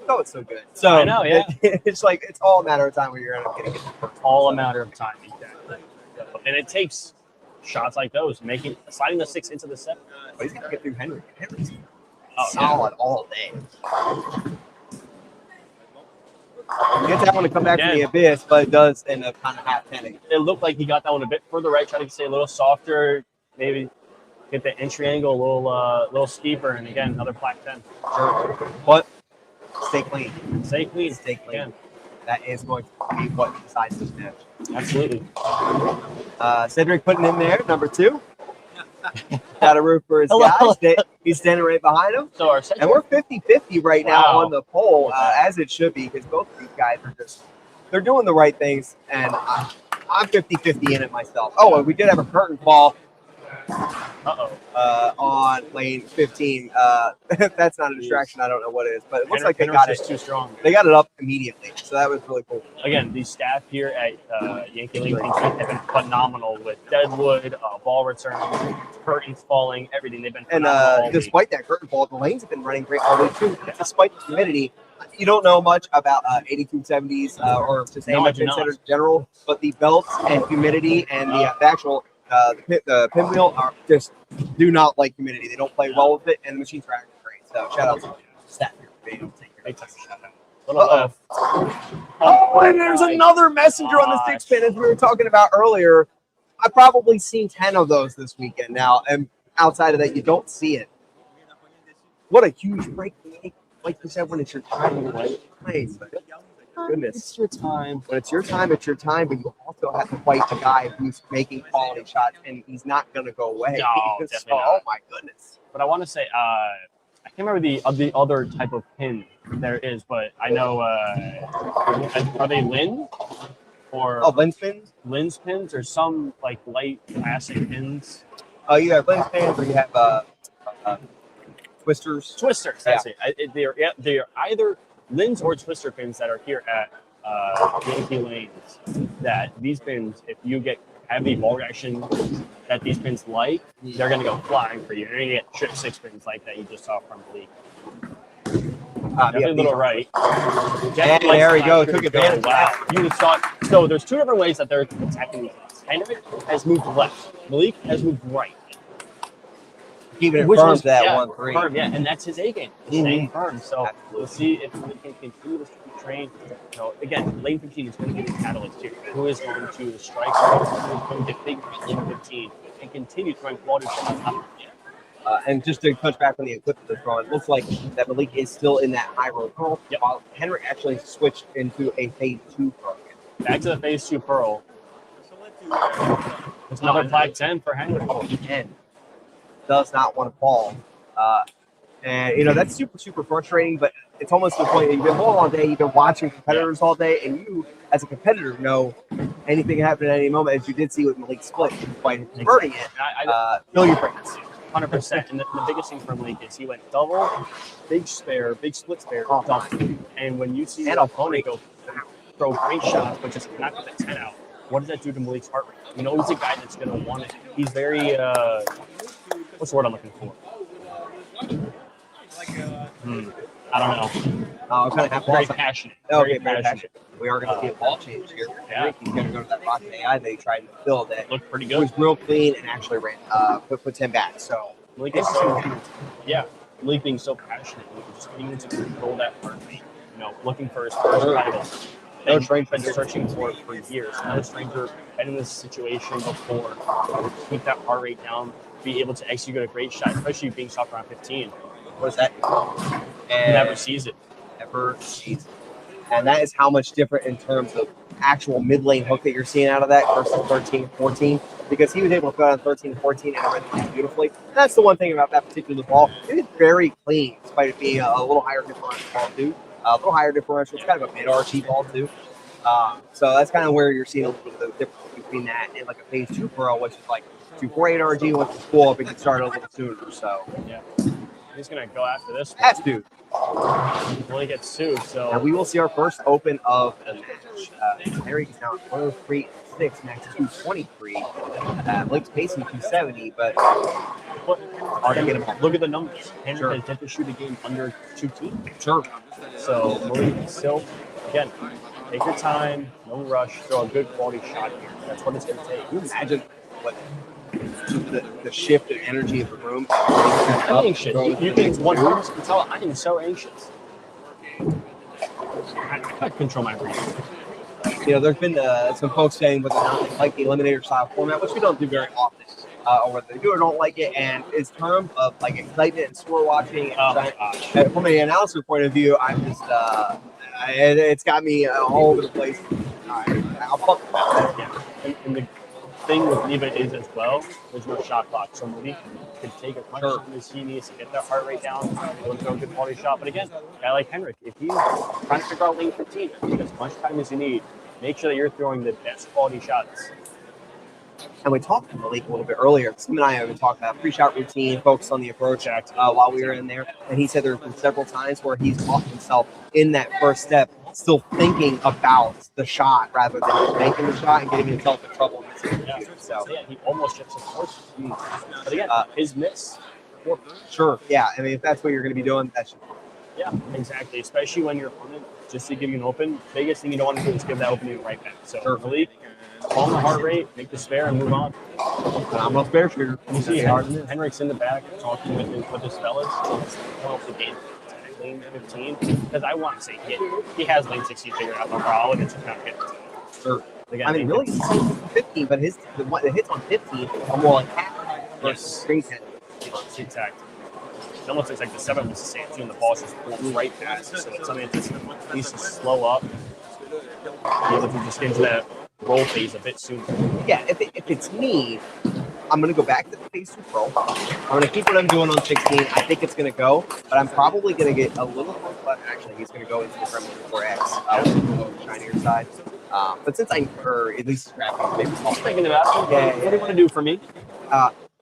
oh, it's so good. So I know, yeah. it's like it's all a matter of time where you're going to get it. All a matter of time, exactly. And it takes shots like those, sliding the 6 into the 7. But he's got to get through Henrik. Henrik's Oh, solid all day. He gets that one to come back from the abyss, but it does end up kind of half-pending. It looked like he got that one a bit further right, try to stay a little softer, maybe get the entry angle a little steeper, and again, another black 10. Sure. But stay clean. Stay clean. Stay clean. Again. That is going to be what decides this match. Absolutely. Cedric putting in there, number 2. Got a root for his Hello. guys. He's standing right behind him. So our And we're 50-50 right now Wow. on the poll, as it should be, because both of these guys are they're doing the right things, and I'm 50-50 in it myself. Oh, and we did have a curtain fall on lane 15. That's not a distraction. I don't know what it is, but it looks like they got it. too strong. They got it up immediately, so that was really cool. Again, the staff here at Yankee Lane have been phenomenal with deadwood, ball returns, curtains falling, everything. They've been phenomenal. all And despite that curtain fall, the lanes have been running great all the way too. Despite the humidity, you don't know much about 8270s or just No, I AMAC do not. in general, but the belts and humidity and the actual the pinwheel are just do not like humidity. They don't play well with it, and the machines are acting great. So shout out to the staff here for being able to take care of it. Oh, and there's another messenger on the 6-pin, as we were talking about earlier. I've probably seen 10 of those this weekend now, and outside of that, you don't see it. What a huge break to make. Like you said, when it's your time, right? Nice. Goodness. It's your time. When it's your time, it's your time, but you also have to fight a guy who's making quality shots, and he's not going to go away. No, So, definitely oh, not. my goodness. But I want to say, I can't remember the other type of pin there is, but I know, are they Lin? Or Oh, lens pins? Lin's pins or some like light plastic pins? Oh, you have lens pins, or you have twisters. Twisters, that's it. They are either Lin's or twister pins that are here at Yankee Lanes. That these pins, if you get heavy ball reaction that these pins like, they're going to go flying for you. You're going to get trip 6 pins like that you just saw from the league. Definitely a little right. Yeah, there we go. Took advantage of Wow. that. You saw. So there's 2 different ways that they're attacking these guys. Henrik has moved left. Malik has moved right. Keeping it Which firm was- to that yeah, 1-3. Firm, yeah, and that's his A game. Staying Mhm. firm. So Absolutely. we'll see if we can continue to train. You know, again, lane 15 is going to be the catalyst here. Who is going to strike? Who is going to get big in lane 15 and continue throwing quality shots on top of it? And just to touch back on the equipment that's wrong, it looks like that Malik is still in that high roll curl, Yep. while Henrik actually switched into a phase 2 curl. Back to the phase 2 pearl. It's another black 10 for Henrik. Again, does not want to fall. And, you know, that's super, super frustrating, but it's almost to the point that you've been bowling all day, you've been watching competitors all day, and you, as a competitor, know anything can happen at any moment, as you did see with Malik Split, despite converting it. Fill your brains. 100%. And the biggest thing for Malik is he went double, big spare, big split spare, double. And when you see And an a opponent go throw great shots, but just not get the 10 out, what does that do to Malik's heart rate? You know, he's a guy that's going to want it. He's very, what's the word I'm looking for? I don't know. I'm kind of have Very lost. passionate. Okay, very passionate. We are going to see a ball change here. Yeah. He's going to go to that Rocket AI that he tried to fill that. Looked pretty It good. was real clean and actually ran puts him back. So Malik is so, Malik being so passionate, just being to control that heart rate. You know, looking for his first title. No And stranger. been searching for it for years. No stranger been in this situation before. Keep that heart rate down. Be able to execute a great shot, especially being soft around 15. what is that? And Never sees it. Never sees. And that is how much different in terms of actual mid lane hook that you're seeing out of that versus 13, 14. because he was able to throw on 13 and 14 and it went beautifully. And that's the one thing about that particular ball. It is very clean, despite it being a little higher differential ball, too. A little higher differential. It's kind of a mid-RT ball, too. So that's kind of where you're seeing a little bit of the difference between that and like a phase 2 Pro, which is like 248 RG, which is cool, but it can start a little sooner. So, yeah. He's going to go after this one. has to. Well, he gets sued, so. And we will see our first open of the match. Harry is now 103 and 6, Max 223. Blake's pacing 270, but hard to get him. Look at the numbers. Henry Sure. has yet to shoot a game under 2 Sure. So Malik still, again, take your time, no rush, throw a good quality shot here. That's what it's going to take. Can you imagine what the shift in energy of the room? I'm anxious. You can 100% tell I am so anxious. I can't control my breathing. You know, there's been some folks saying whether or not they like the eliminator style format, which we don't do very often, or whether they do or don't like it. And in terms of like excitement and score watching, and from an analysis point of view, I'm just it's got me all over the place. I'll fuck with that. Yeah. And the thing with NEBA is as well, there's no shot clock. So Malik can take as much time as he needs to get that heart rate down, throw a good quality shot. But again, a guy like Henrik, if he's trying to figure out lane 15, take as much time as you need. Make sure that you're throwing the best quality shots. And we talked to Malik a little bit earlier. Tim and I have been talking about pre-shot routine, focused on the approach while we were in there. And he said there have been several times where he's caught himself in that first step, still thinking about the shot rather than making the shot and getting himself in trouble. So yeah, he almost chips his first. But again, his miss. Sure. Yeah. I mean, if that's what you're going to be doing, that should. Yeah, exactly. Especially when your opponent, just to give you an open, biggest thing you don't want to do is give that opening right back. So Malik, calm the heart rate, make the spare, and move on. Phenomenal spare shooter. You see Henrik's in the back talking with his fellas. Help the game. Lane 15, because I want to say he has lane 16 figured out. No problem. It's not good. Sure. Again, I mean, really, he's 15, but the hits on 15 are more like half versus screen 10. Exactly. It almost looks like the 7 was the same too, and the ball just pulled right past. So it's something that needs to slow up. Be able to just get into that roll phase a bit sooner. Yeah, if it's me, I'm going to go back to the phase 2 Pro. I'm going to keep what I'm doing on 16. I think it's going to go, but I'm probably going to get a little more left. Actually, he's going to go into the Gremlin 4X, on the shinier side. But since or at least scrapping, maybe I'm thinking about it. Yeah. What do you want to do for me?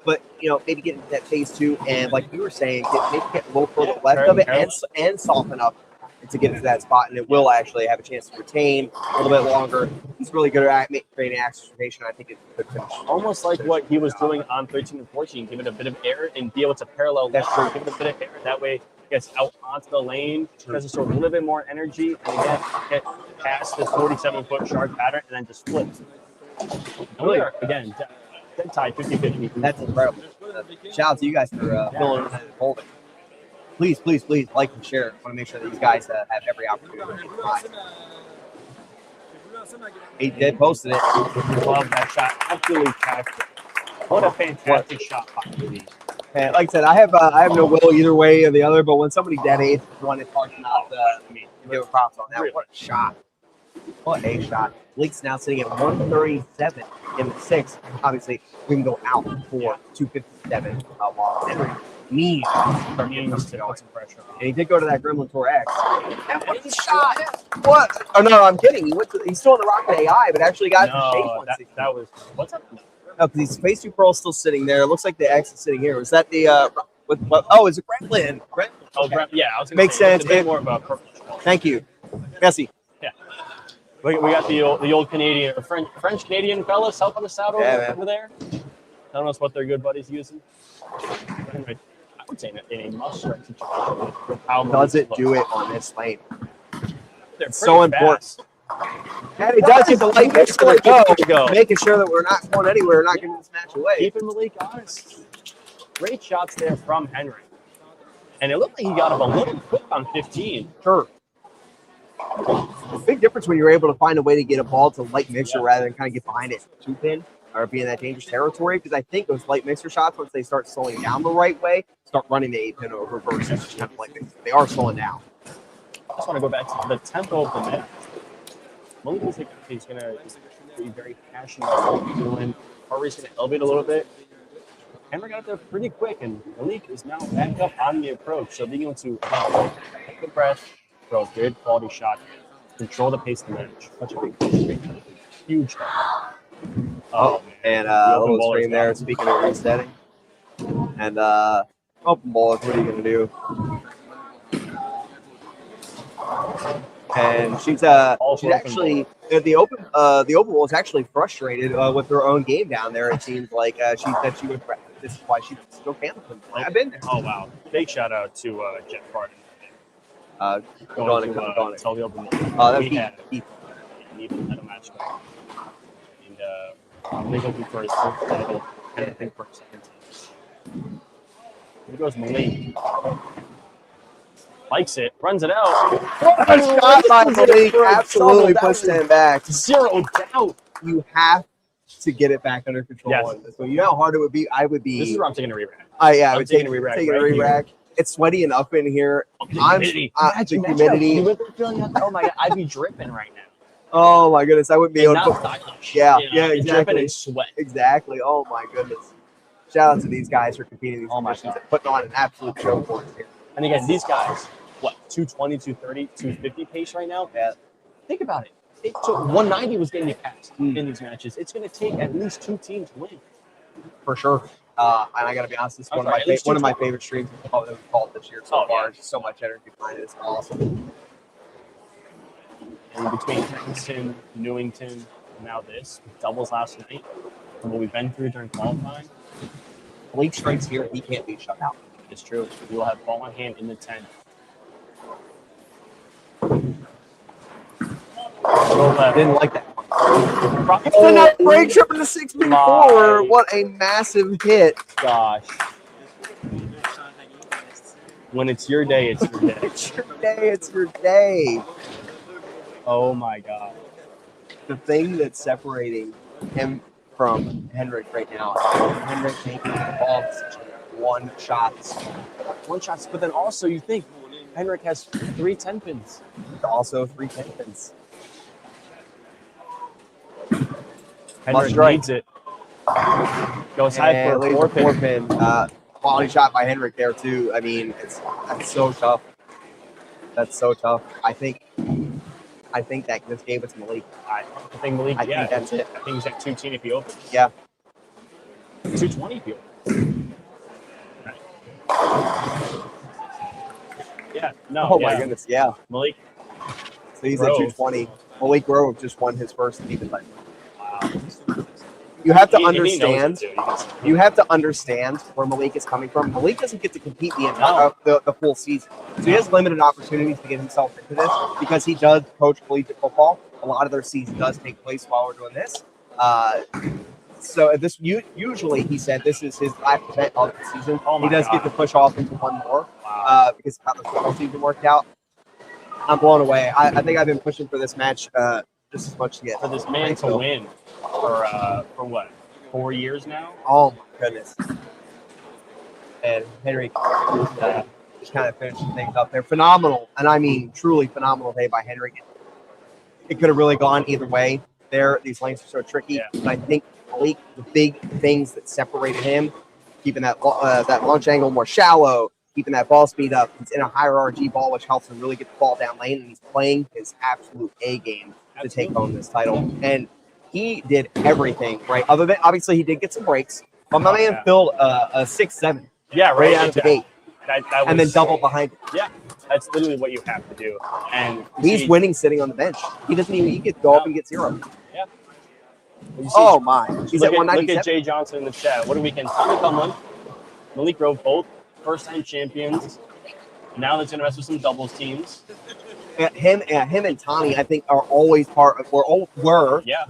But, you know, maybe get into that phase 2 and, like you were saying, maybe get a little further left of it and soften up to get into that spot, and it will actually have a chance to retain a little bit longer. He's really good at creating acceleration. I think it could finish. Almost like what he was doing on 13 and 14, give it a bit of air and be able to parallel. That's true. Give it a bit of air. That way, it gets out onto the lane, has a little bit more energy, and again, get past this 47-foot shark pattern, and then just flip. Again, dead tie 50-50. That's incredible. Shout out to you guys for filling in and holding. Please, please, please like and share. I want to make sure that these guys have every opportunity to try. He did posted it. Love that shot. Absolutely tactical. What a fantastic shot by me. And like I said, I have no will either way or the other, but when somebody dead eighth one, it's hard to not give a props on that. What a shot. What a shot. Blake's now sitting at 137 in the 6th. Obviously, we can go out for 257 while Henry needs to put some pressure on. And he did go to that Gremlin Tour X. And what a shot! What? Oh, no, I'm kidding. He's still in the Rocket AI, but actually got the shape 160. That was, what's up? No, because he's Space 2 Pearl still sitting there. It looks like the X is sitting here. Was that the, oh, is it Gremlin? Oh, yeah. I was Makes sense. It's a bit more about purple. Thank you. Messi. Yeah. We got the old Canadian, or French Canadian fellas helping us out over there. I don't know what their good buddies using. Anyway, I would say in a must-start situation, with how does it do it on this lane? They're so important. And it does get the light mixer to go, making sure that we're not going anywhere, we're not giving this match away. Keeping Malik honest. Great shots there from Henry. And it looked like he got him a little quick on 15. Sure. The big difference when you're able to find a way to get a ball to light mixer rather than kind of get behind it 2-pin or be in that dangerous territory, because I think those light mixer shots, once they start slowing down the right way, start running the 8-pin or reverse. It's just kind of like they are slowing down. I just want to go back to the tempo of the match. Malik is he's going to be very passionate about what he's doing, heart rate's going to elevate a little bit. Henrik got up there pretty quick, and Malik is now back up on the approach. So being able to take the breath, throw a good quality shot, control the pace of the match. Such a big, huge help. Oh, man. And a little screen there, speaking of resetting. And open ball, what are you going to do? And she's actually the open ball is actually frustrated with her own game down there. It seems like she said she was. This is why she still can't. I've been there. Oh wow! Big shout out to Jeff Barden. Going to tell the open. That's Keith. Even had a match going. And Malik looking for his first title, and I think for a second time. Here goes Malik. Likes it, runs it out. What a shot by Malik! Absolutely puts him back. Zero doubt. You have to get it back under control. Yes. On this one. You know how hard it would be? I would be. This is where I'm taking a re-rack. I would take take a re-rack. a re-rack. It's sweaty enough in here. The humidity. You went there feeling like, oh my god, I'd be dripping right now. Oh my goodness, I wouldn't be able Not to. stylish. Yeah, You know, exactly. Dripping in sweat. Exactly. Oh my goodness. Shout out to these guys for competing in these Oh my conditions God. and putting on an absolute show for us here. And again, these guys, what, 220, 230, 250 pace right now? Yeah. Think about it. It took 190 was getting you passed in these matches. It's going to take at least 2 teams to win. For sure. And I got to be honest, this is one of my favorite streams that we've called this year so far. Just so much energy behind it. It's awesome. And between Princeton, Newington, and now this, doubles last night, and what we've been through during qualifying, Blake strikes here, he can't be shut out. it's true. We will have ball in hand in the 10. Didn't like that one. Oh, Another break trip into 6-4. What a massive hit. Gosh. When it's your day, it's your day. It's your day. It's your day. Oh my God. The thing that's separating him from Henrik right now is Henrik making the ball one shots. One shots, but then also you think Henrik has 3 10 pins. Also 3 10 pins. Henrik strike. needs it. Goes high for a 4 pin. Quality shot by Henrik there too. I mean, that's so tough. That's so tough. I think that this gave it to Malik. I think Malik, I think that's it. I think he's at 210 if he opens. Yeah. 220 if he opens. Right. Yeah, no. Oh my goodness, yeah. Malik. So he's Grove. at 220. Malik Grove just won his first NEBA title. Wow. You have to He knows understand. it too. You can see it. You have to understand where Malik is coming from. Malik doesn't get to compete the entire the full season, so he has limited opportunities to get himself into this because he does coach collegiate football. A lot of their season does take place while we're doing this. So this usually he said this is his last event of the season. Oh my he does God. get to push off into one more Wow. because of how the football season worked out. I'm blown away. I think I've been pushing for this match just as much to get For this man to win for what, 4 years now? Oh my goodness. And Henry just kind of finishing things up there. Phenomenal, and I mean truly phenomenal day by Henry. It could have really gone either way there. These lanes are so tricky. Yeah. But I think Malik, the big things that separated him, keeping that launch angle more shallow, keeping that ball speed up. He's in a higher RG ball, which helps him really get the ball down lane, and he's playing his absolute A game to take home this title. And he did everything right. Other than obviously he did get some breaks, but my man filled a 6-7. Yeah, right out of the gate, That and then was- double behind it. Yeah, that's literally what you have to do. And He's winning sitting on the bench. He doesn't even. He could go up and get 0. Yeah. You see- Oh my! He's at look 197. at Jay Johnson in the chat. What do we can? Tommy Cumlin, Malik Grove, both first-time champions. Now that's gonna mess with some doubles teams. Him and Tommy, I think, are always part of. Were always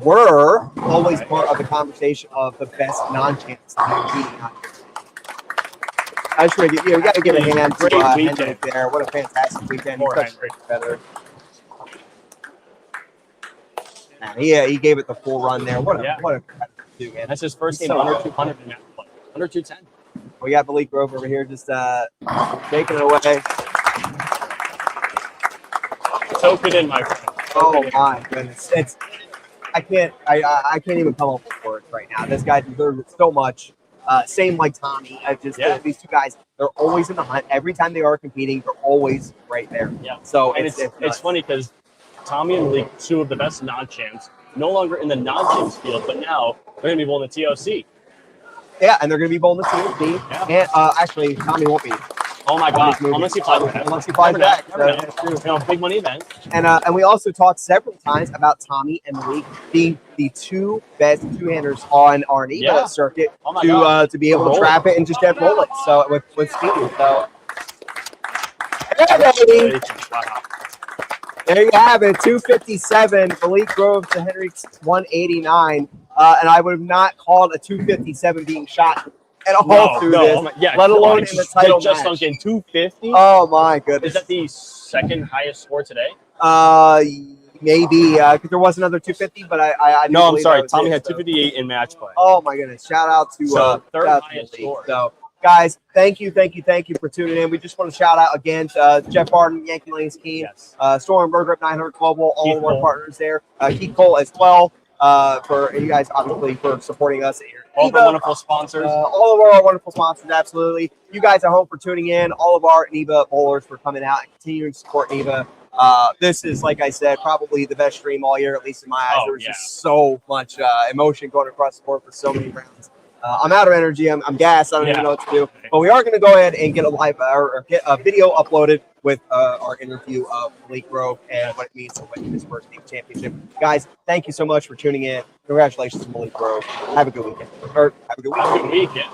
Right. part of the conversation of the best non-champs. I just want to we got to give a hand to Great weekend. Henrik there. What a fantastic weekend! He's Poor such a Henrik. great competitor. Man, he gave it the full run there. What a competitor too, man. That's his first game So under good. 200 in that play. Under 210. We got Malik Grove over here just taking it away. Soak it in, my friend. Oh my goodness! I can't even come up with words right now. This guy deserves it so much. Same like Tommy. These two guys, they're always in the hunt. Every time they are competing, they're always right there. Yeah. So and it's funny because Tommy and Malik, two of the best non-champs, no longer in the non-champs field, but now they're going to be bowling the TOC. Yeah, and they're going to be bowling the TOC. Yeah. And actually, Tommy won't be. Oh my God! Unless he flies back. Unless he flies back. So that's true. You know, big money event. And we also talked several times about Tommy and Malik being the two best two-handers on our NEBA circuit to be able to trap it and just get roll it. So with speed. So hey, baby. There you have it. 257. Malik Grove to Henrik's 189. And I would have not called a 257 being shot at all through this, let alone in the title match. Just sunk in 250. Oh my goodness! Is that the second highest score today? Maybe because there was another 250, but I no, I'm sorry. Tommy had 258 in match play. Oh my goodness! Shout out to third highest score. So guys, thank you for tuning in. We just want to shout out again to Jeff Barden, Yankee Lanes Keene, Storm, Burger Up 900 Global, all of our partners there. Keith Cole as well. For you guys, obviously, for supporting us here. All of our wonderful sponsors. All of our wonderful sponsors, absolutely. You guys at home for tuning in. All of our NEBA bowlers for coming out and continuing to support NEBA. This is, like I said, probably the best stream all year, at least in my eyes. There's just so much emotion going across the board for so many rounds. I'm out of energy. I'm gassed. I don't even know what to do. But we are going to go ahead and get a live or get a video uploaded with our interview of Malik Grove and what it means to win his first NEBA championship. Guys, thank you so much for tuning in. Congratulations to Malik Grove. Have a good weekend. Or have a good week. Have a good week. Yeah.